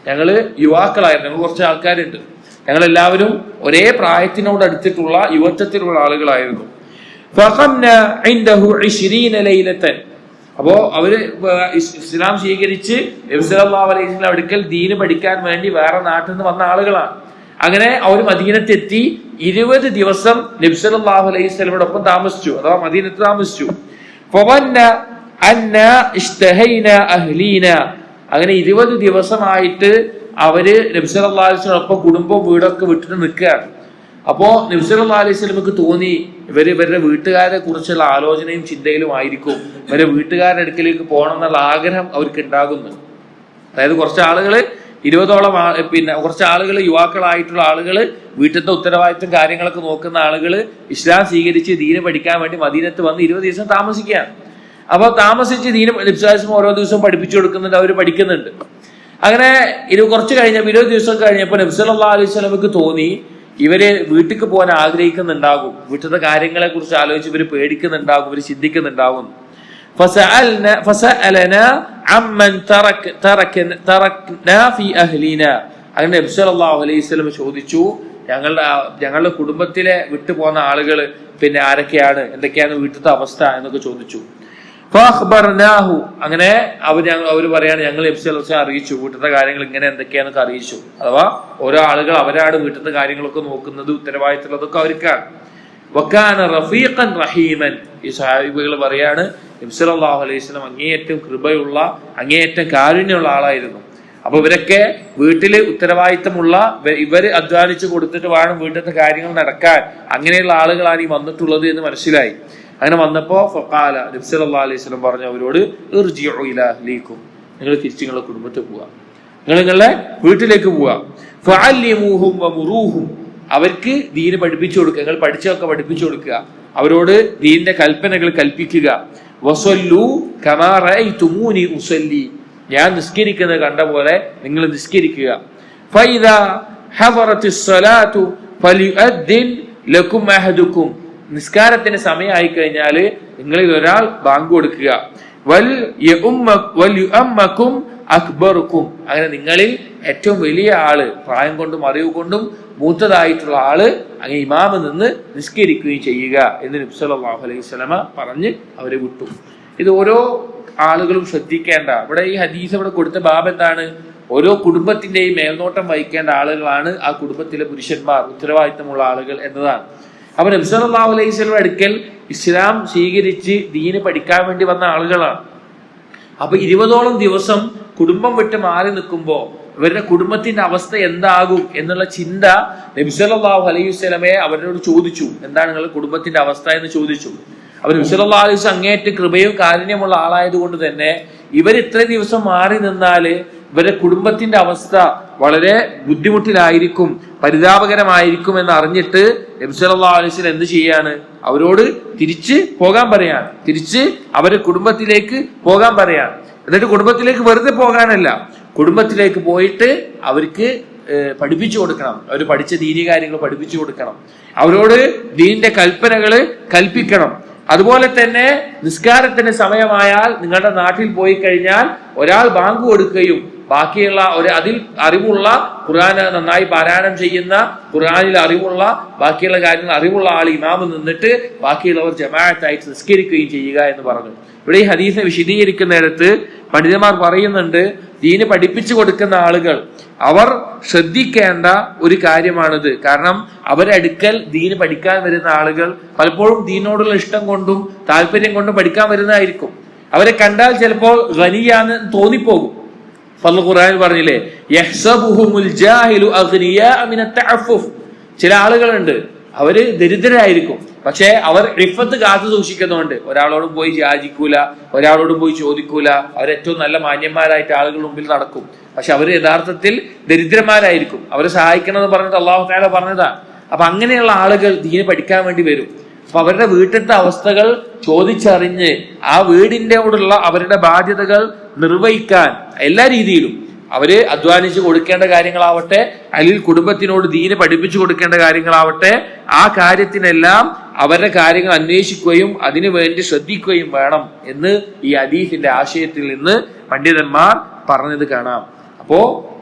ഞങ്ങൾ യുവാക്കളായിരുന്നു, ഞങ്ങൾ കുറച്ച് ആൾക്കാരുണ്ട്. ഞങ്ങൾ എല്ലാവരും ഒരേ പ്രായത്തിനോട് അടുത്തിട്ടുള്ള യുവത്വത്തിലുള്ള ആളുകളായിരുന്നു. فقمنا عنده 20 ليلة. അപ്പോ അവര് ഇസ്ലാം സ്വീകരിച്ച് നബി സല്ലല്ലാഹു അലൈഹി വസല്ലം അടുക്കൽ ദീന് പഠിക്കാൻ വേണ്ടി വേറെ നാട്ടിൽ നിന്ന് വന്ന ആളുകളാണ്. അങ്ങനെ അവർ മദീനത്തെത്തി 20 ദിവസം നബി സല്ലല്ലാഹു അലൈഹി വസല്ലമയോടൊപ്പം താമസിച്ചു, അഥവാ മദീനത്ത് താമസിച്ചു. അങ്ങനെ 20 ദിവസമായിട്ട് അവര് നബി സല്ലല്ലാഹു അലൈഹി വസല്ലമയോടൊപ്പം കുടുംബവും വീടൊക്കെ വിട്ടിട്ട് നിൽക്കുകയാണ്. അപ്പോ നബി സല്ലല്ലാഹു അലൈഹി വസല്ലമക്ക് തോന്നി ഇവരുടെ വീട്ടുകാരെ കുറിച്ചുള്ള ആലോചനയും ചിന്തയിലും ആയിരിക്കും ഇവരുടെ വീട്ടുകാരുടെ അടുക്കലേക്ക് പോകണം എന്നുള്ള ആഗ്രഹം അവർക്ക് ഉണ്ടാകുന്നു. അതായത് കുറച്ച് ആളുകള് 20ഓളം കുറച്ച് ആളുകൾ, യുവാക്കളായിട്ടുള്ള ആളുകള്, വീട്ടിലത്തെ ഉത്തരവാദിത്വം കാര്യങ്ങളൊക്കെ നോക്കുന്ന ആളുകള് ഇസ്ലാം സ്വീകരിച്ച് ദീന് പഠിക്കാൻ വേണ്ടി മദീനത്ത് വന്ന് 20 ദിവസം താമസിക്കുകയാണ്. അപ്പൊ താമസിച്ച് ദീന് നബി ഓരോ ദിവസവും പഠിപ്പിച്ചു കൊടുക്കുന്നുണ്ട്, അവർ പഠിക്കുന്നുണ്ട്. അങ്ങനെ കുറച്ച് കഴിഞ്ഞപ്പോൾ 20 ദിവസം കഴിഞ്ഞപ്പോൾ നബി സല്ലല്ലാഹു അലൈഹി വസല്ലമക്ക് തോന്നി ഇവര് വീട്ടിലേക്ക് പോകാൻ ആഗ്രഹിക്കുന്നുണ്ടാകും, വീട്ടിലത്തെ കാര്യങ്ങളെ കുറിച്ച് ആലോചിച്ച് ഇവര് പേടിക്കുന്നുണ്ടാകും, ഇവര് ചിന്തിക്കുന്നുണ്ടാകും. അങ്ങനെ നബി സല്ലല്ലാഹു അലൈഹി വസല്ലം ചോദിച്ചു, ഞങ്ങളുടെ കുടുംബത്തിലെ വിട്ടു പോകുന്ന ആളുകൾ പിന്നെ ആരൊക്കെയാണ്, എന്തൊക്കെയാണ് വീട്ടിലത്തെ അവസ്ഥ എന്നൊക്കെ ചോദിച്ചു. അങ്ങനെ അവര് പറയാണ്, ഞങ്ങൾ നബി സല്ലല്ലാഹു അലൈഹി വസല്ലം അറിയിച്ചു, വീട്ടിലത്തെ കാര്യങ്ങൾ ഇങ്ങനെ എന്തൊക്കെയാന്നൊക്കെ അറിയിച്ചു. അഥവാ ഓരോ ആളുകൾ അവരാണ് വീട്ടിലത്തെ കാര്യങ്ങളൊക്കെ നോക്കുന്നത്, ഉത്തരവാദിത്തമുള്ളതൊക്കെ അവർക്കാണ്. വകാന റഫീഖൻ റഹീമൻ. ഈ സഹാബികൾ പറയാണ്, നബി സല്ലല്ലാഹു അലൈഹി വസല്ലം അങ്ങേയറ്റം കൃപയുള്ള, അങ്ങേയറ്റം കാരുണ്യമുള്ള ആളായിരുന്നു. അപ്പൊ ഇവരൊക്കെ വീട്ടില് ഉത്തരവാദിത്തമുള്ള, ഇവര് അധ്വാനിച്ചു കൊടുത്തിട്ട് വേണം വീട്ടിലത്തെ കാര്യങ്ങൾ നടക്കാൻ, അങ്ങനെയുള്ള ആളുകളാണ് ഈ വന്നിട്ടുള്ളത് എന്ന് മനസ്സിലായി. അങ്ങനെ വന്നപ്പോ ഫഖാല, നബി സല്ലല്ലാഹു അലൈഹി വസല്ലം പറഞ്ഞു അവരോട്, ഇർജിഉ ഇലാ അഹ്ലീകും, നിങ്ങൾ തിരിച്ച് നിങ്ങളുടെ കുടുംബത്തിൽ പോവാ, നിങ്ങൾ നിങ്ങളുടെ വീട്ടിലേക്ക് പോവാ. ഫഅല്ലിമൂഹും വമുറൂഹും, അവർക്ക് ദീന് പഠിപ്പിച്ചു കൊടുക്കുക, നിങ്ങൾ പഠിച്ചതൊക്കെ പഠിപ്പിച്ചു കൊടുക്കുക, അവരോട് ദീനിന്റെ കൽപ്പനകൾ കൽപ്പിക്കുക. വസല്ലു കമാ റഅയ്തുമൂനി ഉസല്ലി, ഞാൻ നിസ്കരിക്കുന്നത് കണ്ട പോലെ നിങ്ങൾ നിസ്കരിക്കുക. ഫൈദാ ഹദറത്തിസ് സ്വലാത്തു ഫലിയുദ്ദിൻ ലക്കും അഹദുക്കും, നിസ്കാരത്തിന് സമയമായി കഴിഞ്ഞാൽ നിങ്ങളിൽ ഒരാൾ ബാങ്ക് കൊടുക്കുക. വൽ യുഅമ്മക്കും അക്ബറുക്കും, അങ്ങനെ നിങ്ങളിൽ ഏറ്റവും വലിയ ആള്, പ്രായം കൊണ്ടും അറിവ് കൊണ്ടും മൂത്തതായിട്ടുള്ള ആള് അങ്ങനെ ഇമാമ് നിന്ന് നിസ്കരിക്കുകയും ചെയ്യുക എന്ന് നബി സല്ലല്ലാഹു അലൈഹി വസല്ലമ പറഞ്ഞ് അവരെ വിട്ടു. ഇത് ഓരോ ആളുകളും ശ്രദ്ധിക്കേണ്ട. ഇവിടെ ഈ ഹദീസ് ഇവിടെ കൊടുത്ത ബാബ് എന്താണ്? ഓരോ കുടുംബത്തിന്റെയും മേൽനോട്ടം വഹിക്കേണ്ട ആളുകളാണ് ആ കുടുംബത്തിലെ പുരുഷന്മാർ, ഉത്തരവാദിത്തമുള്ള ആളുകൾ എന്നതാണ്. അപ്പൊ നബി സല്ലല്ലാഹു അലൈഹി വസല്ലം അടുക്കൽ ഇസ്ലാം സ്വീകരിച്ച് ദീന് പഠിക്കാൻ വേണ്ടി വന്ന ആളുകളാണ്. അപ്പൊ 20ഓളം ദിവസം കുടുംബം വിട്ട് മാറി നിൽക്കുമ്പോ ഇവരുടെ കുടുംബത്തിന്റെ അവസ്ഥ എന്താകും എന്നുള്ള ചിന്ത നബി സല്ലല്ലാഹു അലൈഹി വസല്ലമയെ അവരോട് ചോദിച്ചു. എന്താണ് നിങ്ങളുടെ കുടുംബത്തിന്റെ അവസ്ഥ എന്ന് ചോദിച്ചു. അവർ നബി സല്ലല്ലാഹു അലൈഹി വസല്ലം അങ്ങേയറ്റം കൃപയും കാരുണ്യമുള്ള ആളായത് കൊണ്ട് തന്നെ ഇവർ ഇത്രയും ദിവസം മാറി നിന്നാല് ഇവരുടെ കുടുംബത്തിന്റെ അവസ്ഥ വളരെ ബുദ്ധിമുട്ടിലായിരിക്കും, പരിതാപകരമായിരിക്കും എന്ന് അറിഞ്ഞിട്ട് നബി സല്ലല്ലാഹു അലൈഹി വസല്ലം എന്ത് ചെയ്യാണ്? അവരോട് തിരിച്ച് പോകാൻ പറയാണ്, തിരിച്ച് അവരുടെ കുടുംബത്തിലേക്ക് പോകാൻ പറയാണ്. എന്നിട്ട് കുടുംബത്തിലേക്ക് വെറുതെ പോകാനല്ല, കുടുംബത്തിലേക്ക് പോയിട്ട് അവർക്ക് പഠിപ്പിച്ചു കൊടുക്കണം, അവർ പഠിച്ച ദീനി കാര്യങ്ങൾ പഠിപ്പിച്ചു കൊടുക്കണം, അവരോട് ദീനിന്റെ കൽപ്പനകള് കൽപ്പിക്കണം. അതുപോലെ തന്നെ നിസ്കാരത്തിന് സമയമായാൽ നിങ്ങളുടെ നാട്ടിൽ പോയി കഴിഞ്ഞാൽ ഒരാൾ ബാങ്ക് കൊടുക്കുകയും ബാക്കിയുള്ള അതിൽ അറിവുള്ള, ഖുർആൻ നന്നായി പാരായണം ചെയ്യുന്ന, ഖുർആനിൽ അറിവുള്ള, ബാക്കിയുള്ള കാര്യങ്ങൾ അറിവുള്ള ആൾ ഇമാമ് നിന്നിട്ട് ബാക്കിയുള്ളവർ ജമാഅത്തായിട്ട് നിസ്കരിക്കുകയും ചെയ്യുക എന്ന് പറഞ്ഞു. ഇവിടെ ഈ ഹദീസിനെ വിശദീകരിക്കുന്നിടത്ത് പണ്ഡിതന്മാർ പറയുന്നുണ്ട്, ദീന് പഠിപ്പിച്ചു കൊടുക്കുന്ന ആളുകൾ അവർ ശ്രദ്ധിക്കേണ്ട ഒരു കാര്യമാണിത്. കാരണം അവരടുക്കൽ ദീന് പഠിക്കാൻ വരുന്ന ആളുകൾ പലപ്പോഴും ദീനോടുള്ള ഇഷ്ടം കൊണ്ടും താല്പര്യം കൊണ്ടും പഠിക്കാൻ വരുന്നതായിരിക്കും. അവരെ കണ്ടാൽ ചിലപ്പോൾ ഖനിയാന്ന് തോന്നിപ്പോകും. ഖുർആനിൽ പറഞ്ഞില്ലേ, യഹ്സബുഹുമുൽ ജാഹിലു അഗ്നിയാ മിന തഅഫുഫ്. ചില ആളുകളുണ്ട്, അവര് ദരിദ്രരായിരിക്കും, പക്ഷെ അവർ ഇഫത്ത് കാത്തു സൂക്ഷിക്കുന്നതുകൊണ്ട് ഒരാളോടും പോയി യാചിക്കൂല, ഒരാളോടും പോയി ചോദിക്കൂല, അവരേറ്റവും നല്ല മാന്യന്മാരായിട്ട് ആളുകൾ മുമ്പിൽ നടക്കും. പക്ഷെ അവർ യഥാർത്ഥത്തിൽ ദരിദ്രന്മാരായിരിക്കും. അവരെ സഹായിക്കണമെന്ന് പറഞ്ഞിട്ട് അല്ലാഹു തആല പറഞ്ഞതാ. അപ്പൊ അങ്ങനെയുള്ള ആളുകൾ ദീന് പഠിക്കാൻ വേണ്ടി വരും. അപ്പൊ അവരുടെ വീട്ടിലത്തെ അവസ്ഥകൾ ചോദിച്ചറിഞ്ഞ് ആ വീടിൻ്റെയോടുള്ള അവരുടെ ബാധ്യതകൾ നിർവഹിക്കാൻ എല്ലാ രീതിയിലും അവര് അധ്വാനിച്ച് കൊടുക്കേണ്ട കാര്യങ്ങളാവട്ടെ, അല്ലെങ്കിൽ കുടുംബത്തിനോട് ദീന് പഠിപ്പിച്ചു കൊടുക്കേണ്ട കാര്യങ്ങളാവട്ടെ, ആ കാര്യത്തിനെല്ലാം അവരുടെ കാര്യങ്ങൾ അന്വേഷിക്കുകയും അതിനു വേണ്ടി ശ്രദ്ധിക്കുകയും വേണം എന്ന് ഈ ഹദീസിന്റെ ആശയത്തിൽ നിന്ന് പണ്ഡിതന്മാർ പറഞ്ഞത് കാണാം. അപ്പോ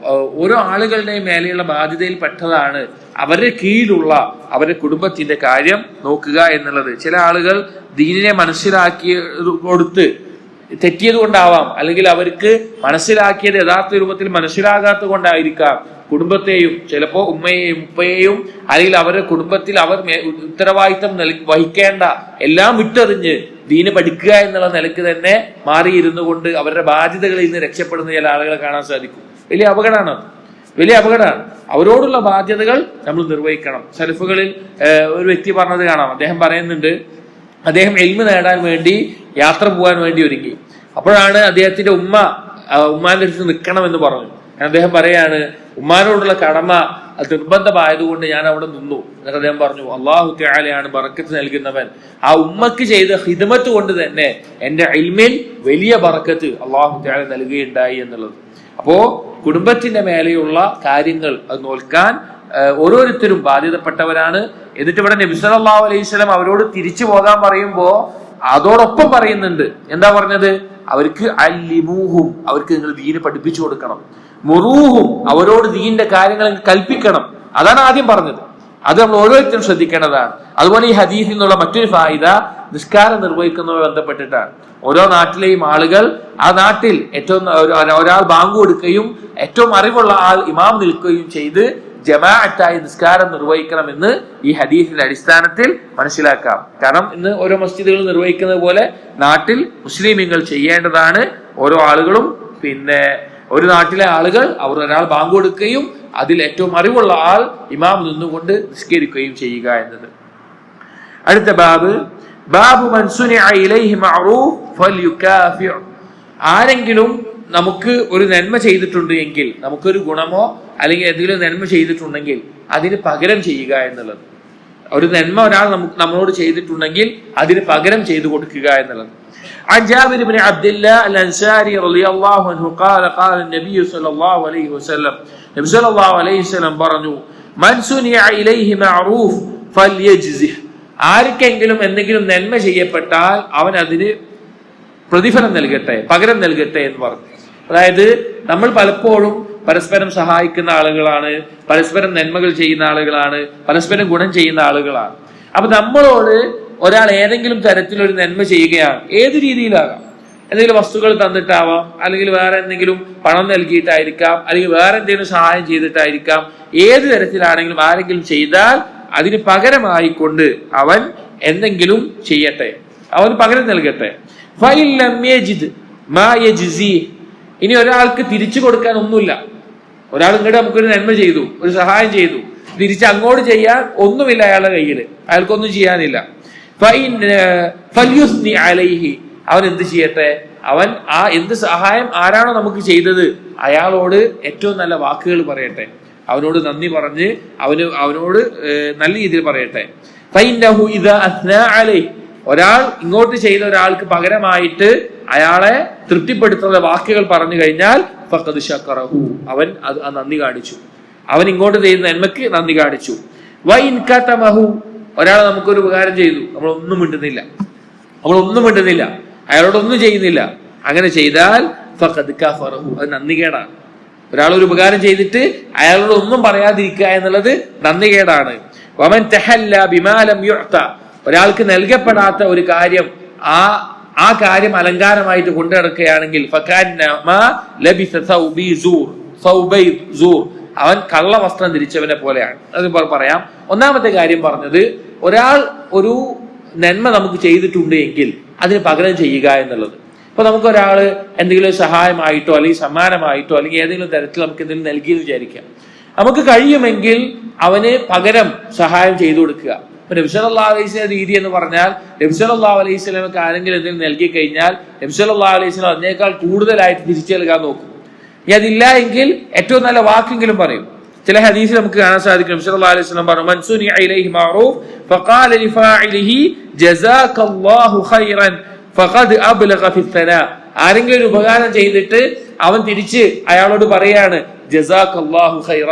ഓരോ ആളുകളുടെയും മേലെയുള്ള ബാധ്യതയിൽ പെട്ടതാണ് അവരുടെ കീഴിലുള്ള അവരുടെ കുടുംബത്തിന്റെ കാര്യം നോക്കുക എന്നുള്ളത്. ചില ആളുകൾ ദീനിനെ മനസ്സിലാക്കി കൊടുത്ത് തെറ്റിയത് കൊണ്ടാവാം, അല്ലെങ്കിൽ അവർക്ക് മനസ്സിലാക്കിയത് യഥാർത്ഥ രൂപത്തിൽ മനസ്സിലാകാത്തത് കൊണ്ടായിരിക്കാം കുടുംബത്തെയും ചിലപ്പോ ഉമ്മയെയും ഉപ്പയെയും അല്ലെങ്കിൽ അവരുടെ കുടുംബത്തിൽ അവർ ഉത്തരവാദിത്തം വഹിക്കേണ്ട എല്ലാം വിട്ടെറിഞ്ഞ് ദീന് പഠിക്കുക എന്നുള്ള നിലക്ക് തന്നെ മാറിയിരുന്നു കൊണ്ട് അവരുടെ ബാധ്യതകളിൽ നിന്ന് രക്ഷപ്പെടുന്ന ചില ആളുകളെ കാണാൻ സാധിക്കും. വലിയ അപകടമാണ്, വലിയ അപകടമാണ്. അവരോടുള്ള ബാധ്യതകൾ നമ്മൾ നിർവഹിക്കണം. സലഫുകളിൽ ഒരു വ്യക്തി പറഞ്ഞത് കാണാം. അദ്ദേഹം പറയുന്നുണ്ട്, അദ്ദേഹം ഇൽമ് നേടാൻ വേണ്ടി യാത്ര പോകാൻ വേണ്ടി ഒരുങ്ങി. അപ്പോഴാണ് അദ്ദേഹത്തിന്റെ ഉമ്മാന്റെ അടുത്ത് നിൽക്കണം എന്ന് പറഞ്ഞു. അദ്ദേഹം പറയാണ്, ഉമ്മാനോടുള്ള കടമ അത് നിർബന്ധമായതുകൊണ്ട് ഞാൻ അവിടെ നിന്നു. എന്നിട്ട് അദ്ദേഹം പറഞ്ഞു, അല്ലാഹു തആലയാണ് ബറക്കത്ത് നൽകുന്നവൻ, ആ ഉമ്മക്ക് ചെയ്ത ഖിദ്മത്ത് കൊണ്ട് തന്നെ എന്റെ ഇൽമിൽ വലിയ ബറക്കത്ത് അല്ലാഹു തആല നൽകുകയുണ്ടായി എന്നുള്ളത്. അപ്പോ കുടുംബത്തിന്റെ മേലെയുള്ള കാര്യങ്ങൾ അത് നോക്കാൻ ഓരോരുത്തരും ബാധ്യതപ്പെട്ടവരാണ്. എന്നിട്ട് ഇവിടെ നബി സല്ലല്ലാഹു അലൈഹി വസല്ലം അവരോട് തിരിച്ചു പോകാൻ പറയുമ്പോ അതോടൊപ്പം പറയുന്നുണ്ട്, എന്താ പറഞ്ഞത്? അവർക്ക് അല്ലിമൂഹും, അവർക്ക് നിങ്ങൾ ദീന് പഠിപ്പിച്ചു കൊടുക്കണം. മുറൂഹും, അവരോട് ദീനിന്റെ കാര്യങ്ങൾ കൽപ്പിക്കണം. അതാണ് ആദ്യം പറഞ്ഞത്. അത് നമ്മൾ ഓരോരുത്തരും ശ്രദ്ധിക്കേണ്ടതാണ്. അതുപോലെ ഈ ഹദീസിൽ നിന്നുള്ള മറ്റൊരു ഫായിദ നിസ്കാരം നിർവഹിക്കുന്നതുമായി ബന്ധപ്പെട്ടിട്ടാണ്. ഓരോ നാട്ടിലെയും ആളുകൾ ആ നാട്ടിൽ ഏറ്റവും ഒരാൾ ബാങ്ക് കൊടുക്കുകയും ഏറ്റവും അറിവുള്ള ആൾ ഇമാം നിൽക്കുകയും ചെയ്ത് ജമാഅത്തായി നിസ്കാരം നിർവഹിക്കണമെന്ന് ഈ ഹദീസിന്റെ അടിസ്ഥാനത്തിൽ മനസ്സിലാക്കാം. കാരണം ഇന്ന് ഓരോ മസ്ജിദുകൾ നിർവഹിക്കുന്നത് പോലെ നാട്ടിൽ മുസ്ലിമീങ്ങൾ ചെയ്യേണ്ടതാണ്. ഓരോ ആളുകളും, പിന്നെ ഒരു നാട്ടിലെ ആളുകൾ അവർ ഒരാൾ ബാങ്ക് കൊടുക്കുകയും അതിൽ ഏറ്റവും അറിവുള്ള ആൾ ഇമാം നിന്നുകൊണ്ട് നിസ്കരിക്കുകയും ചെയ്യുക എന്നത്. അടുത്ത ബാബ് മൻ സുനിഅ ഇലൈഹി മഅറൂഫ് ഫൽയുകാഫി. ആരെങ്കിലും നമുക്ക് ഒരു നന്മ ചെയ്തിട്ടുണ്ട് എങ്കിൽ, നമുക്കൊരു ഗുണമോ അല്ലെങ്കിൽ എന്തെങ്കിലും നന്മ ചെയ്തിട്ടുണ്ടെങ്കിൽ അതിന് പകരം ചെയ്യുക എന്നുള്ളത്. ഒരു നന്മ ഒരാൾ നമ്മളോട് ചെയ്തിട്ടുണ്ടെങ്കിൽ അതിന് പകരം ചെയ്തു കൊടുക്കുക എന്നുള്ളത്. عن جابر بن عبد الله الأنصاري رضي الله عنه قال قال النبي صلى الله عليه وسلم نبي صلى الله عليه وسلم പറഞ്ഞു من سنع إليه معروف ഫൽയജ്സിഹ്, ആർക്കെങ്കിലും എന്തെങ്കിലും നന്മ ചെയ്യപ്പെട്ടാൽ അവൻ അതിന് പ്രതിഫലം നൽകട്ടെ, പകരം നൽകട്ടെ എന്ന് പറഞ്ഞു. അതായത് നമ്മൾ പലപ്പോഴും പരസ്പരം സഹായിക്കുന്ന ആളുകളാണ്, പരസ്പരം നന്മകൾ ചെയ്യുന്ന ആളുകളാണ്, പരസ്പരം ഗുണം ചെയ്യുന്ന ആളുകളാണ്. അപ്പൊ നമ്മളോട് ഒരാൾ ഏതെങ്കിലും തരത്തിലൊരു നന്മ ചെയ്യുകയാണ്, ഏത് രീതിയിലാകാം, എന്തെങ്കിലും വസ്തുക്കൾ തന്നിട്ടാവാം, അല്ലെങ്കിൽ വേറെ എന്തെങ്കിലും പണം നൽകിയിട്ടായിരിക്കാം, അല്ലെങ്കിൽ വേറെ എന്തെങ്കിലും സഹായം ചെയ്തിട്ടായിരിക്കാം, ഏത് തരത്തിലാണെങ്കിലും ആരെങ്കിലും ചെയ്താൽ അതിന് പകരമായിക്കൊണ്ട് അവൻ എന്തെങ്കിലും ചെയ്യട്ടെ, അവന് പകരം നൽകട്ടെ. ഇനി ഒരാൾക്ക് തിരിച്ചു കൊടുക്കാൻ ഒന്നുമില്ല, ഒരാൾ ഇങ്ങോട്ട് നമുക്കൊരു നന്മ ചെയ്തു, ഒരു സഹായം ചെയ്തു, തിരിച്ച് അങ്ങോട്ട് ചെയ്യാൻ ഒന്നുമില്ല അയാളുടെ കയ്യിൽ, അയാൾക്കൊന്നും ചെയ്യാനില്ല. അവൻ എന്ത് ചെയ്യട്ടെ, അവൻ ആ എന്ത് സഹായം ആരാണോ നമുക്ക് ചെയ്തത് അയാളോട് ഏറ്റവും നല്ല വാക്കുകൾ പറയട്ടെ, അവനോട് നന്ദി പറഞ്ഞ് അവനോട് നല്ല രീതിയിൽ പറയട്ടെ. ഒരാൾ ഇങ്ങോട്ട് ചെയ്ത ഒരാൾക്ക് പകരമായിട്ട് അയാളെ തൃപ്തിപ്പെടുത്തുന്ന വാക്കുകൾ പറഞ്ഞു കഴിഞ്ഞാൽ ഫഖദ് ശക്കറഹു, അവൻ അത് നന്ദി കാണിച്ചു, അവൻ ഇങ്ങോട്ട് ചെയ്യുന്ന നന്മക്ക് നന്ദി കാണിച്ചു. വഇൻ കതമഹു, ഒരാൾ നമുക്കൊരു ഉപകാരം ചെയ്തു, നമ്മളൊന്നും മിണ്ടുന്നില്ല, അയാളോടൊന്നും ചെയ്യുന്നില്ല, അങ്ങനെ ചെയ്താൽ ഫഖദ് കഫറഹു, അത് നന്ദികേടാണ്. ഒരാൾ ഒരു ഉപകാരം ചെയ്തിട്ട് അയാളോട് ഒന്നും പറയാതിരിക്കുക എന്നുള്ളത് നന്ദികേടാണ്. വമൻ തഹല്ല ബിമാ ലം യുഅത, ഒരാൾക്ക് നൽകപ്പെടാത്ത ഒരു കാര്യം ആ കാര്യം അലങ്കാരമായിട്ട് കൊണ്ടു നടക്കുകയാണെങ്കിൽ അവൻ കള്ള വസ്ത്രം ധരിച്ചവനെ പോലെയാണ്. അത് പറയാം. ഒന്നാമത്തെ കാര്യം പറഞ്ഞത്, ഒരാൾ ഒരു നന്മ നമുക്ക് ചെയ്തിട്ടുണ്ട് എങ്കിൽ അതിന് പകരം ചെയ്യുക എന്നുള്ളത്. ഇപ്പൊ നമുക്ക് ഒരാള് എന്തെങ്കിലും സഹായമായിട്ടോ അല്ലെങ്കിൽ സമ്മാനമായിട്ടോ അല്ലെങ്കിൽ ഏതെങ്കിലും തരത്തിൽ നമുക്ക് എന്തെങ്കിലും നൽകിയെന്ന് വിചാരിക്കാം, നമുക്ക് കഴിയുമെങ്കിൽ അവന് പകരം സഹായം ചെയ്തു കൊടുക്കുക. ഇപ്പൊ നബി സല്ലല്ലാഹു അലൈഹി വസല്ലം രീതി എന്ന് പറഞ്ഞാൽ, നബി സല്ലല്ലാഹു അലൈഹി വസല്ലമക്ക് ആരെങ്കിലും എന്തെങ്കിലും നൽകി കഴിഞ്ഞാൽ നബി സല്ലല്ലാഹു അലൈഹി വസല്ലം അതിനേക്കാൾ കൂടുതലായിട്ട് തിരിച്ചു നൽകാൻ നോക്കും. ഇനി അതില്ല എങ്കിൽ ഏറ്റവും നല്ല വാക്കെങ്കിലും പറയും. ചില ഹദീസിൽ നമുക്ക് കാണാൻ സാധിക്കും, നബി സല്ലല്ലാഹു അലൈഹി വസല്ലം പറഞ്ഞു, മൻ സുനിഅ ഇലൈഹി മഅറൂഫ് ഫഖാല ലിഫാഇലിഹി ജസാകല്ലാഹു ഖൈറൻ ഫഖദ് അബ്ലഗ ഫിസ്സനാ. ആരെങ്കിലും ഒരു ഉപകാരം ചെയ്തിട്ട് അവൻ തിരിച്ച് അയാളോട് പറയാണ് ജസാകല്ലാഹു ഖൈറ,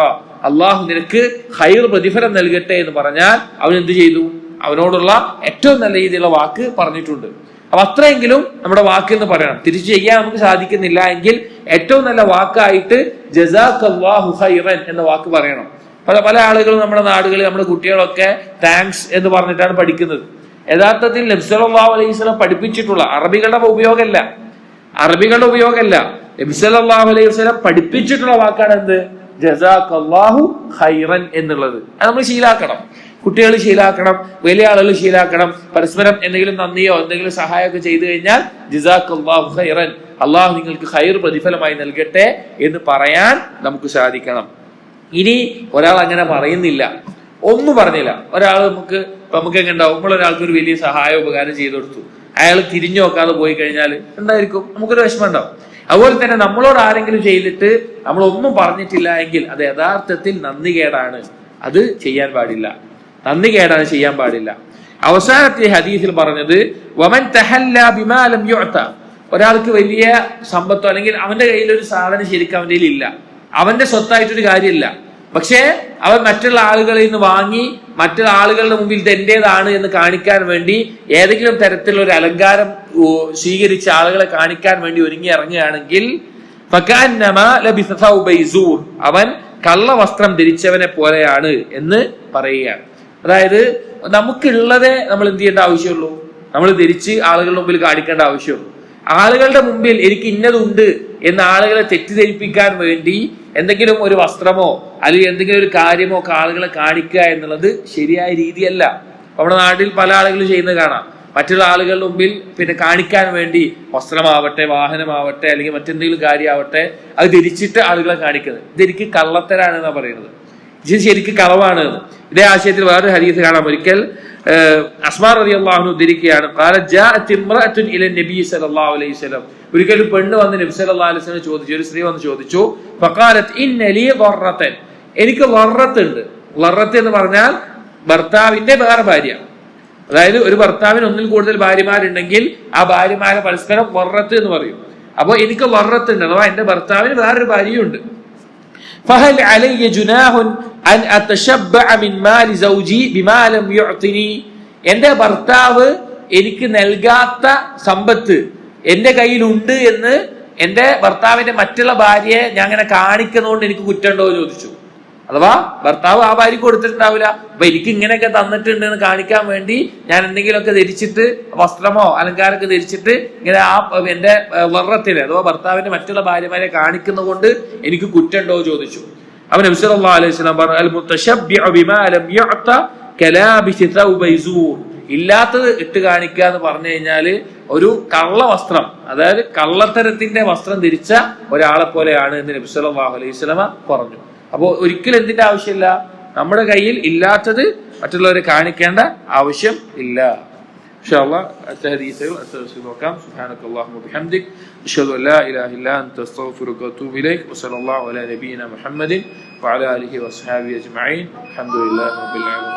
അള്ളാഹു നിനക്ക് ഖൈർ പ്രതിഫലം നൽകട്ടെ എന്ന് പറഞ്ഞാൽ അവൻ എന്ത് ചെയ്തു, അവനോടുള്ള ഏറ്റവും നല്ല രീതിയിലുള്ള വാക്ക് പറഞ്ഞിട്ടുണ്ട്. അപ്പൊ അത്രയെങ്കിലും നമ്മുടെ വാക്ക് എന്ന് പറയണം. തിരിച്ചു ചെയ്യാൻ നമുക്ക് സാധിക്കുന്നില്ല എങ്കിൽ ഏറ്റവും നല്ല വാക്കായിട്ട് ജസാകല്ലാഹു ഖൈറൻ എന്ന വാക്ക് പറയണം. പല ആളുകളും നമ്മുടെ നാടുകളിൽ നമ്മുടെ കുട്ടികളൊക്കെ താങ്ക്സ് എന്ന് പറഞ്ഞിട്ടാണ് പഠിക്കുന്നത്. യഥാർത്ഥത്തിൽ നബി സല്ലല്ലാഹു അലൈഹി വസല്ലം പഠിപ്പിച്ചിട്ടുള്ള അറബികളുടെ ഉപയോഗമല്ല, നബി സല്ലല്ലാഹു അലൈഹി വസല്ലം പഠിപ്പിച്ചിട്ടുള്ള വാക്കാണ് എന്ത്, ജസാകല്ലാഹു ഖൈറൻ എന്നുള്ളത്. അത് നമ്മൾ ശീലാക്കണം, കുട്ടികൾ ശീലാക്കണം, വലിയ ആളുകൾ ശീലാക്കണം. പരസ്പരം എന്തെങ്കിലും നന്ദിയോ എന്തെങ്കിലും സഹായമൊക്കെ ചെയ്തു കഴിഞ്ഞാൽ ജസാകല്ലാഹു ഖൈറൻ, അള്ളാഹു നിങ്ങൾക്ക് ഖൈർ പ്രതിഫലമായി നൽകട്ടെ എന്ന് പറയാൻ നമുക്ക് സാധിക്കണം. ഇനി ഒരാൾ അങ്ങനെ പറയുന്നില്ല, ഒന്നും പറഞ്ഞില്ല, ഒരാൾ നമുക്ക് എങ്ങനെ ഉണ്ടാവും, നമ്മളൊരാൾക്ക് ഒരു വലിയ സഹായ ഉപകാരം ചെയ്തു കൊടുത്തു, അയാൾ തിരിഞ്ഞു നോക്കാതെ പോയി കഴിഞ്ഞാൽ എന്തായിരിക്കും, നമുക്കൊരു വിഷമം ഉണ്ടാവും. അതുപോലെ തന്നെ നമ്മളോട് ആരെങ്കിലും ചെയ്തിട്ട് നമ്മൾ ഒന്നും പറഞ്ഞിട്ടില്ല എങ്കിൽ അത് യഥാർത്ഥത്തിൽ നന്ദികേടാണ്, അത് ചെയ്യാൻ പാടില്ല, ചെയ്യാൻ പാടില്ല. അവസാനത്തെ ഹദീസിൽ പറഞ്ഞത് വമൻ തഹല്ല ബിമാ ലം യുഅത, ഒരാൾക്ക് വലിയ സമ്പത്തോ അല്ലെങ്കിൽ അവന്റെ കയ്യിൽ ഒരു സാധനം ശരിക്കും അവന്റെ കയ്യിൽ ഇല്ല, അവന്റെ സ്വത്തായിട്ടൊരു കാര്യമില്ല, പക്ഷേ അവൻ മറ്റുള്ള ആളുകളിൽ നിന്ന് വാങ്ങി മറ്റുള്ള ആളുകളുടെ മുമ്പിൽ ഇത് എന്റേതാണ് എന്ന് കാണിക്കാൻ വേണ്ടി ഏതെങ്കിലും തരത്തിലുള്ള ഒരു അലങ്കാരം സ്വീകരിച്ച ആളുകളെ കാണിക്കാൻ വേണ്ടി ഒരുങ്ങി ഇറങ്ങുകയാണെങ്കിൽ അവൻ കള്ള വസ്ത്രം ധരിച്ചവനെ പോലെയാണ് എന്ന് പറയുകയാണ്. അതായത് നമുക്കുള്ളതേ നമ്മൾ എന്ത് ചെയ്യേണ്ട ആവശ്യമുള്ളൂ, നമ്മൾ ധരിച്ച് ആളുകളുടെ മുമ്പിൽ കാണിക്കേണ്ട ആവശ്യമുള്ളൂ. ആളുകളുടെ മുമ്പിൽ എനിക്ക് ഇന്നതുണ്ട് എന്ന് ആളുകളെ തെറ്റിദ്ധരിപ്പിക്കാൻ വേണ്ടി എന്തെങ്കിലും ഒരു വസ്ത്രമോ അല്ലെങ്കിൽ എന്തെങ്കിലും ഒരു കാര്യമോ ആളുകളെ കാണിക്കുക എന്നുള്ളത് ശരിയായ രീതിയല്ല. നമ്മുടെ നാട്ടിൽ പല ആളുകളും ചെയ്യുന്നത് കാണാം, മറ്റുള്ള ആളുകളുടെ മുമ്പിൽ കാണിക്കാൻ വേണ്ടി വസ്ത്രമാവട്ടെ വാഹനമാവട്ടെ അല്ലെങ്കിൽ മറ്റെന്തെങ്കിലും കാര്യമാവട്ടെ അത് ധരിച്ചിട്ട് ആളുകളെ കാണിക്കുന്നത്. ഇതെനിക്ക് കള്ളത്തരാണ് എന്നാ പറയുന്നത്, ഇത് ശരിക്കും കളവാണ്. ഇതേ ആശയത്തിൽ വേറൊരു ഹദീസ് കാണാം. ഒരിക്കൽ അസ്മാ റളിയല്ലാഹു അൻഹ ഉദ്ധരിക്കുകയാണ്, ഖാലത് ജാഅത് ഇംറഅത്തുൻ ഇല നബി സല്ലല്ലാഹു അലൈഹി വസല്ലം, ഒരിക്കൽ ഒരു പെണ്ണ് വന്ന് നബി സല്ലല്ലാഹു അലൈഹി വസല്ലം ചോദിച്ചു, ഒരു സ്ത്രീ വന്ന് ചോദിച്ചു, ഫഖാലത് ഇന്ന ലീ ദർറതൻ, എനിക്ക് ലറത്ത് ഉണ്ട്. ലറത്ത് എന്ന് പറഞ്ഞാൽ ഭർത്താവിന്റെ വേറെ ഭാര്യ, അതായത് ഒരു ഭർത്താവിന് ഒന്നിൽ കൂടുതൽ ഭാര്യമാരുണ്ടെങ്കിൽ ആ ഭാര്യമാരെ പരസ്പരം ലറത്ത് എന്ന് പറയും. അപ്പൊ എനിക്ക് ലറത്ത് ഉണ്ട്, അഥവാ എന്റെ ഭർത്താവിന് വേറൊരു ഭാര്യയുണ്ട്. فهل علي جناح أن أتشبع من مال زوجي بما لم يعطني? എന്റെ ഭർത്താവ് എനിക്ക് നൽകാത്ത സമ്പത്ത് എന്റെ കയ്യിലുണ്ട് എന്ന് എന്റെ ഭർത്താവിന്റെ മറ്റുള്ള ഭാര്യയെ ഞാൻ അങ്ങനെ കാണിക്കുന്നതുകൊണ്ട് എനിക്ക് കുറ്റമുണ്ടോ എന്ന് ചോദിച്ചു. അഥവാ ഭർത്താവ് ആ ഭാര്യക്ക് കൊടുത്തിട്ടുണ്ടാവില്ല, അപ്പൊ എനിക്ക് ഇങ്ങനെയൊക്കെ തന്നിട്ടുണ്ട് എന്ന് കാണിക്കാൻ വേണ്ടി ഞാൻ എന്തെങ്കിലുമൊക്കെ ധരിച്ചിട്ട്, വസ്ത്രമോ അലങ്കാരമൊക്കെ ധരിച്ചിട്ട് ഇങ്ങനെ ആ എന്റെ വർറത്തിന് അഥവാ ഭർത്താവിന്റെ മറ്റുള്ള ഭാര്യമാരെ കാണിക്കുന്നത് കൊണ്ട് എനിക്ക് കുറ്റമുണ്ടോ ചോദിച്ചു. അപ്പൊ നബി സല്ലല്ലാഹു അലൈഹി വസല്ലം പറഞ്ഞു, അൽ മുതശബ്ബിഉ ബിമാ ലം യുഅത കലാബിസി തൗബൈ സൂർ. ഇല്ലാത്തത് ഇട്ട് കാണിക്കുക എന്ന് പറഞ്ഞു കഴിഞ്ഞാല് ഒരു കള്ള വസ്ത്രം, അതായത് കള്ളത്തരത്തിന്റെ വസ്ത്രം ധരിച്ച ഒരാളെ പോലെയാണ് എന്ന് നബി സല്ലല്ലാഹു അലൈഹി വസല്ലം പറഞ്ഞു. അപ്പോ ഒരിക്കലും എന്തിന്റെ ആവശ്യമില്ല, നമ്മുടെ കയ്യിൽ ഇല്ലാത്തത് മറ്റുള്ളവരെ കാണിക്കേണ്ട ആവശ്യം ഇല്ല. ഇൻഷാ അല്ലാഹ് അടുത്ത ഹദീസിൽ നോക്കാം. സുബ്ഹാനക്കല്ലാഹുമ്മ വബിഹംദിക് അശ്ഹദു അൻ ലാ ഇലാഹ ഇല്ലാ അൻത അസ്തഗ്ഫിറുക വഅതൂബു ഇലൈക് വസല്ലല്ലാഹു അലാ നബിയിന മുഹമ്മദിൻ വഅലാ ആലിഹി വസ്ഹബിഹി അജ്മഈൻ. അൽഹംദുലില്ലാഹി റബ്ബിൽ ആലമീൻ.